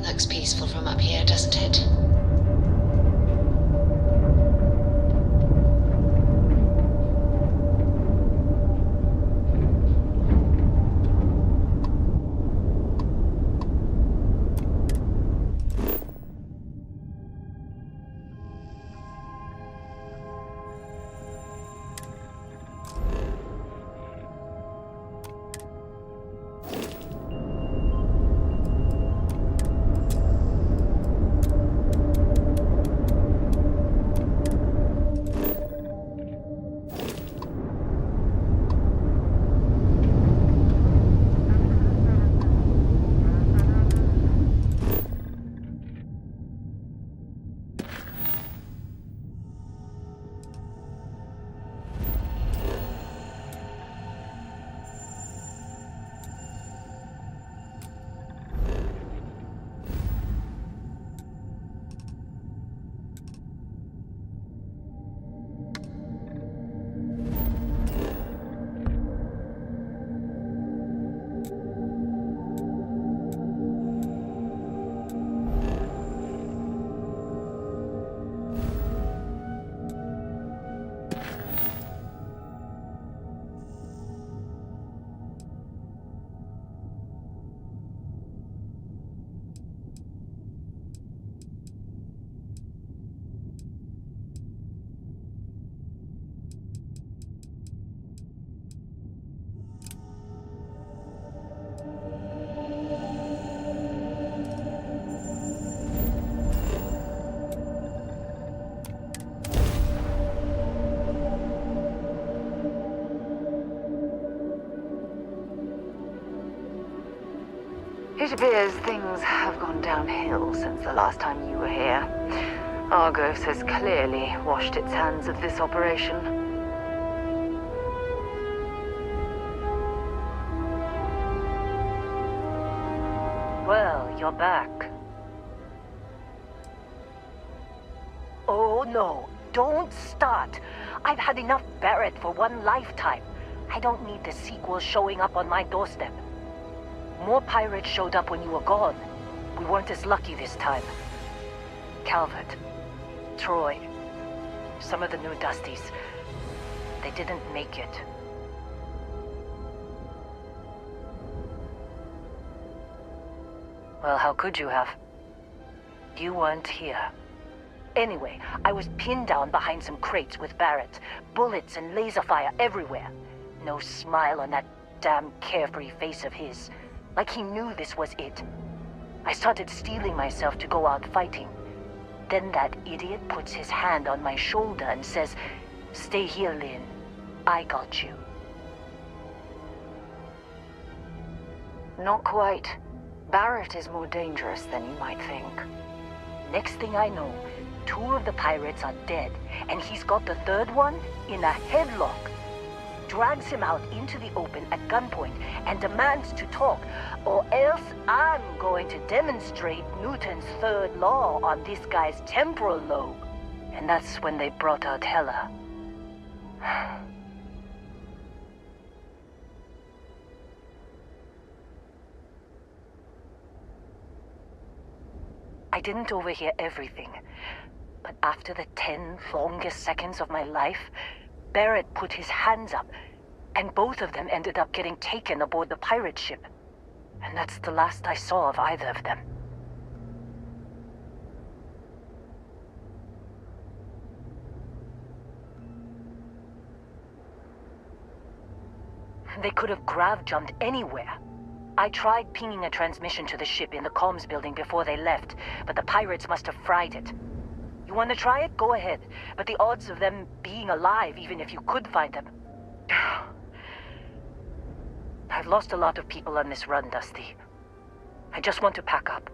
Looks peaceful from up here, doesn't it? It appears things have gone downhill since the last time you were here. Argos has clearly washed its hands of this operation. Well, you're back. Oh no, don't start. I've had enough Barrett for one lifetime. I don't need the sequel showing up on my doorstep. More pirates showed up when you were gone. We weren't as lucky this time. Calvert, Troy, some of the new Dusties, they didn't make it. Well, how could you have? You weren't here. Anyway, I was pinned down behind some crates with Barrett. Bullets and laser fire everywhere. No smile on that damn carefree face of his. Like he knew this was it. I started steeling myself to go out fighting. Then that idiot puts his hand on my shoulder and says, "Stay here, Lynn. I got you." Not quite. Barrett is more dangerous than you might think. Next thing I know, 2 of the pirates are dead, and he's got the 3rd one in a headlock. Drags him out into the open at gunpoint and demands to talk, or else I'm going to demonstrate Newton's 3rd law on this guy's temporal lobe. And that's when they brought out Hela. I didn't overhear everything, but after the 10 longest seconds of my life, Barrett put his hands up, and both of them ended up getting taken aboard the pirate ship. And that's the last I saw of either of them. They could have grav-jumped anywhere. I tried pinging a transmission to the ship in the comms building before they left, but the pirates must have fried it. You want to try it? Go ahead. But the odds of them being alive, even if you could find them, I've lost a lot of people on this run, Dusty. I just want to pack up.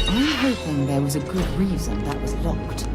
I'm hoping there was a good reason that was locked.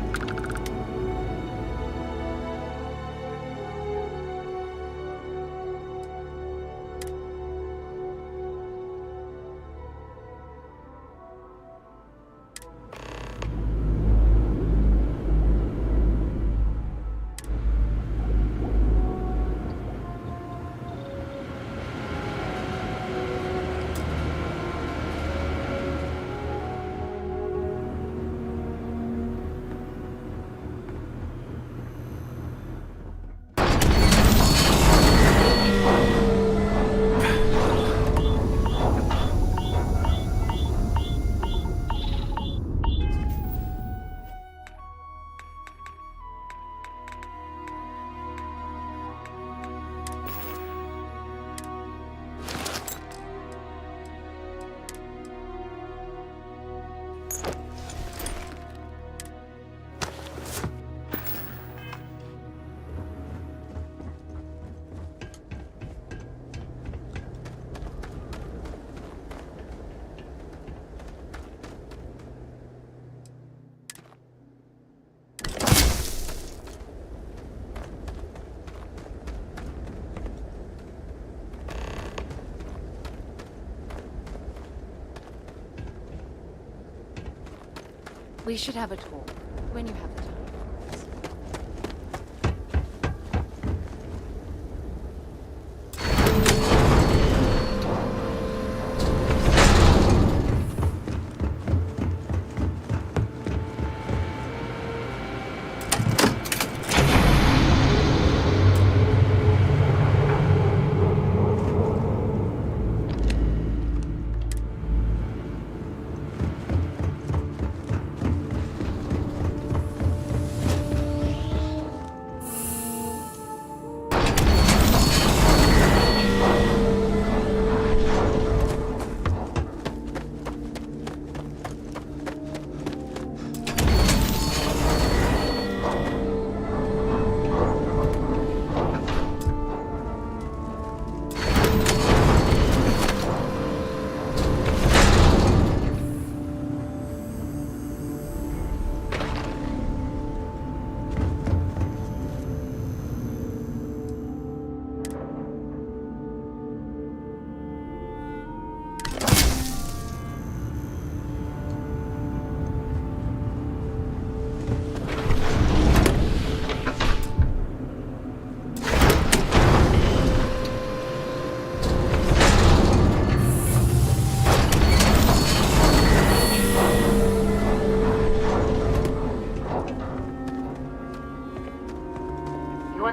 We should have a talk when you have the time.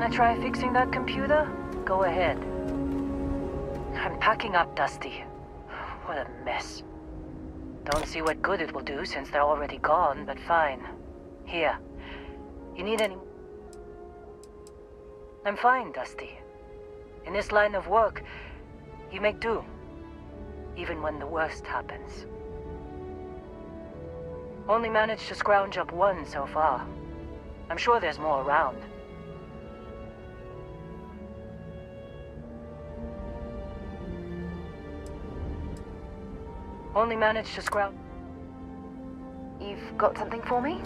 Wanna try fixing that computer? Go ahead. I'm packing up, Dusty. What a mess. Don't see what good it will do since they're already gone, but fine. Here. You need any... I'm fine, Dusty. In this line of work, you make do. Even when the worst happens. Only managed to scrounge up one so far. I'm sure there's more around. Only managed to scrounge... You've got something for me?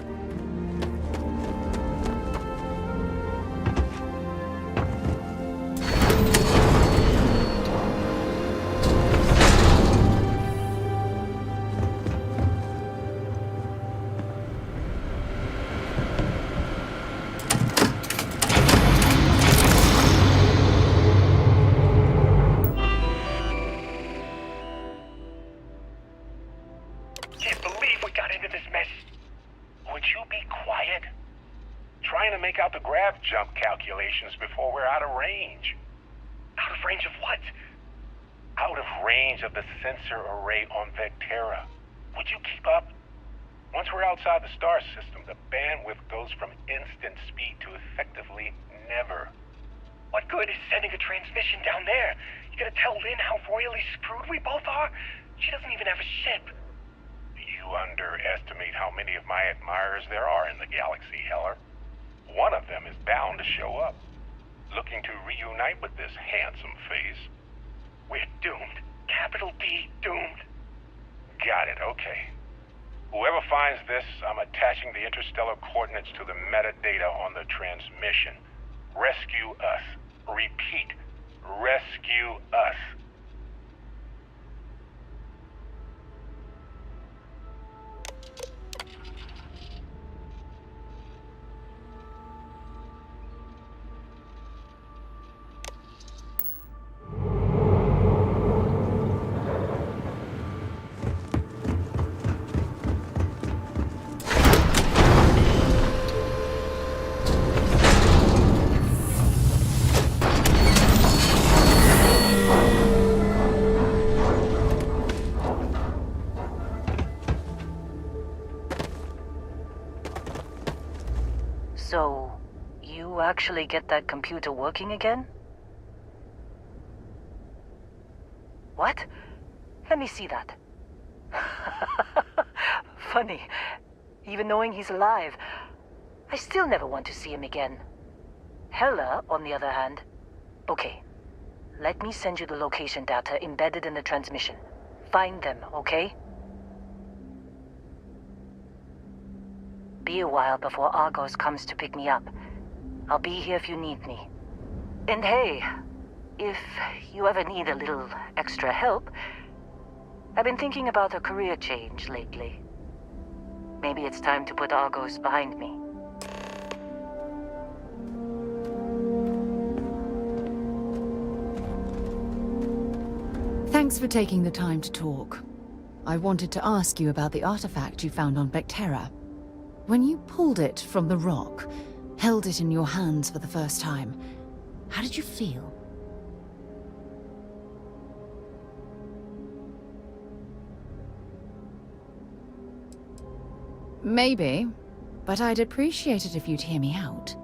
Out the grav jump calculations before we're out of range. Out of range of what? Out of range of the sensor array on Vectera. Would you keep up? Once we're outside the star system, the bandwidth goes from instant speed to effectively never. What good is sending a transmission down there? You gonna tell Lynn how royally screwed we both are? She doesn't even have a ship. You underestimate how many of my admirers there are in the galaxy, Heller. One of them is bound to show up, looking to reunite with this handsome face. We're doomed. Capital D, doomed. Got it, okay. Whoever finds this, I'm attaching the interstellar coordinates to the metadata on the transmission. Rescue us. Repeat, rescue us. So, you actually get that computer working again? What? Let me see that. Funny. Even knowing he's alive, I still never want to see him again. Hella, on the other hand... Okay. Let me send you the location data embedded in the transmission. Find them, okay? Be a while before Argos comes to pick me up. I'll be here if you need me. And hey, if you ever need a little extra help, I've been thinking about a career change lately. Maybe it's time to put Argos behind me. Thanks for taking the time to talk. I wanted to ask you about the artifact you found on Vectera. When you pulled it from the rock, held it in your hands for the first time, how did you feel? Maybe, but I'd appreciate it if you'd hear me out.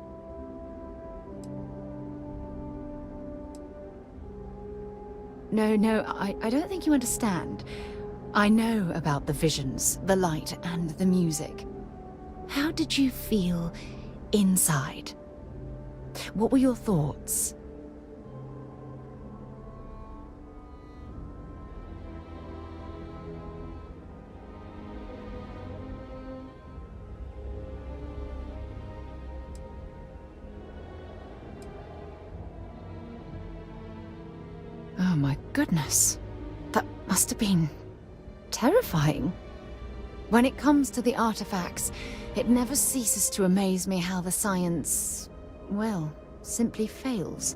No, I don't think you understand. I know about the visions, the light, and the music. How did you feel inside? What were your thoughts? Oh my goodness. That must have been terrifying. When it comes to the artifacts, it never ceases to amaze me how the science, well, simply fails.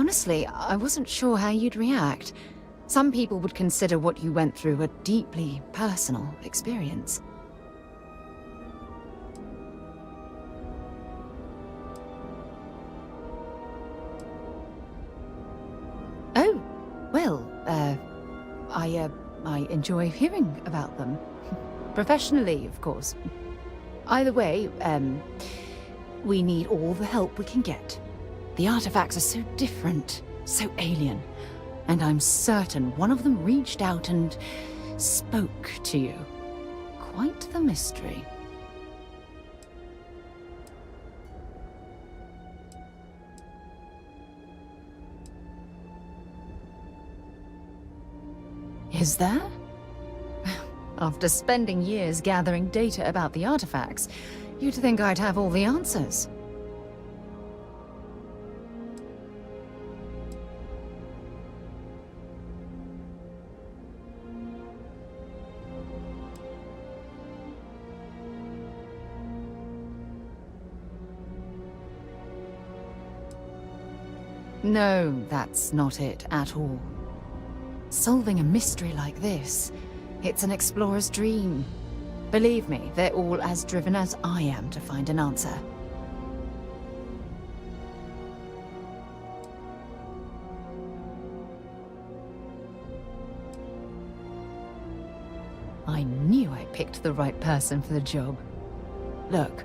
Honestly, I wasn't sure how you'd react. Some people would consider what you went through a deeply personal experience. Oh, well, I enjoy hearing about them. Professionally, of course. Either way, we need all the help we can get. The artifacts are so different, so alien, and I'm certain one of them reached out and spoke to you. Quite the mystery. Is there? After spending years gathering data about the artifacts, you'd think I'd have all the answers. No, that's not it at all. Solving a mystery like this, it's an explorer's dream. Believe me, they're all as driven as I am to find an answer. I knew I picked the right person for the job. Look,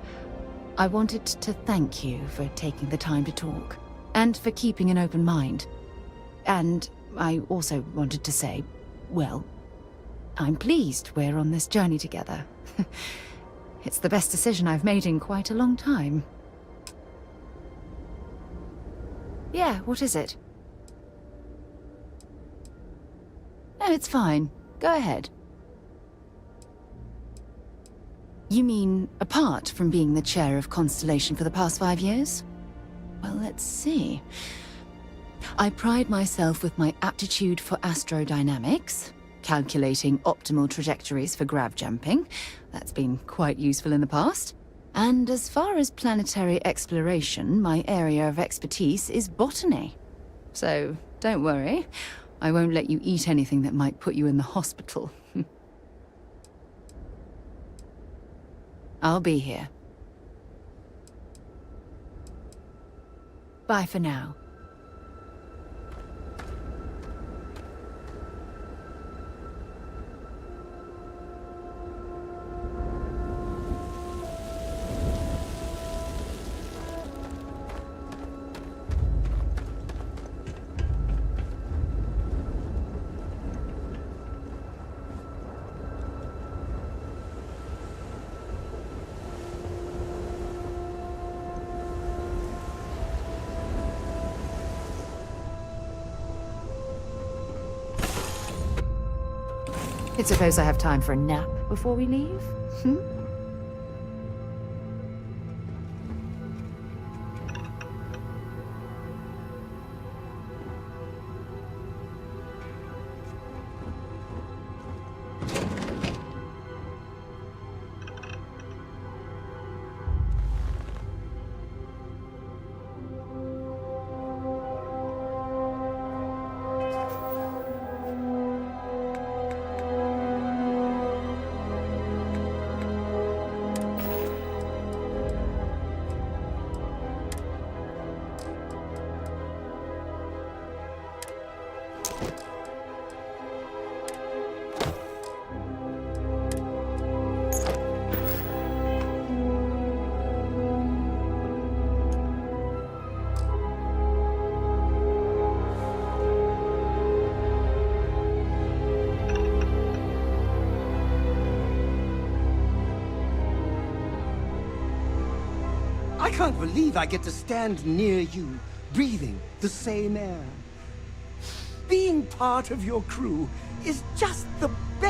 I wanted to thank you for taking the time to talk, and for keeping an open mind. And I also wanted to say, well, I'm pleased we're on this journey together. It's the best decision I've made in quite a long time. Yeah, what is it? No, it's fine. Go ahead. You mean, apart from being the chair of Constellation for the past 5 years? Well, let's see. I pride myself with my aptitude for astrodynamics, calculating optimal trajectories for grav jumping. That's been quite useful in the past. And as far as planetary exploration, my area of expertise is botany. So, don't worry. I won't let you eat anything that might put you in the hospital. I'll be here. Bye for now. I suppose I have time for a nap before we leave? I can't believe I get to stand near you, breathing the same air. Being part of your crew is just the best.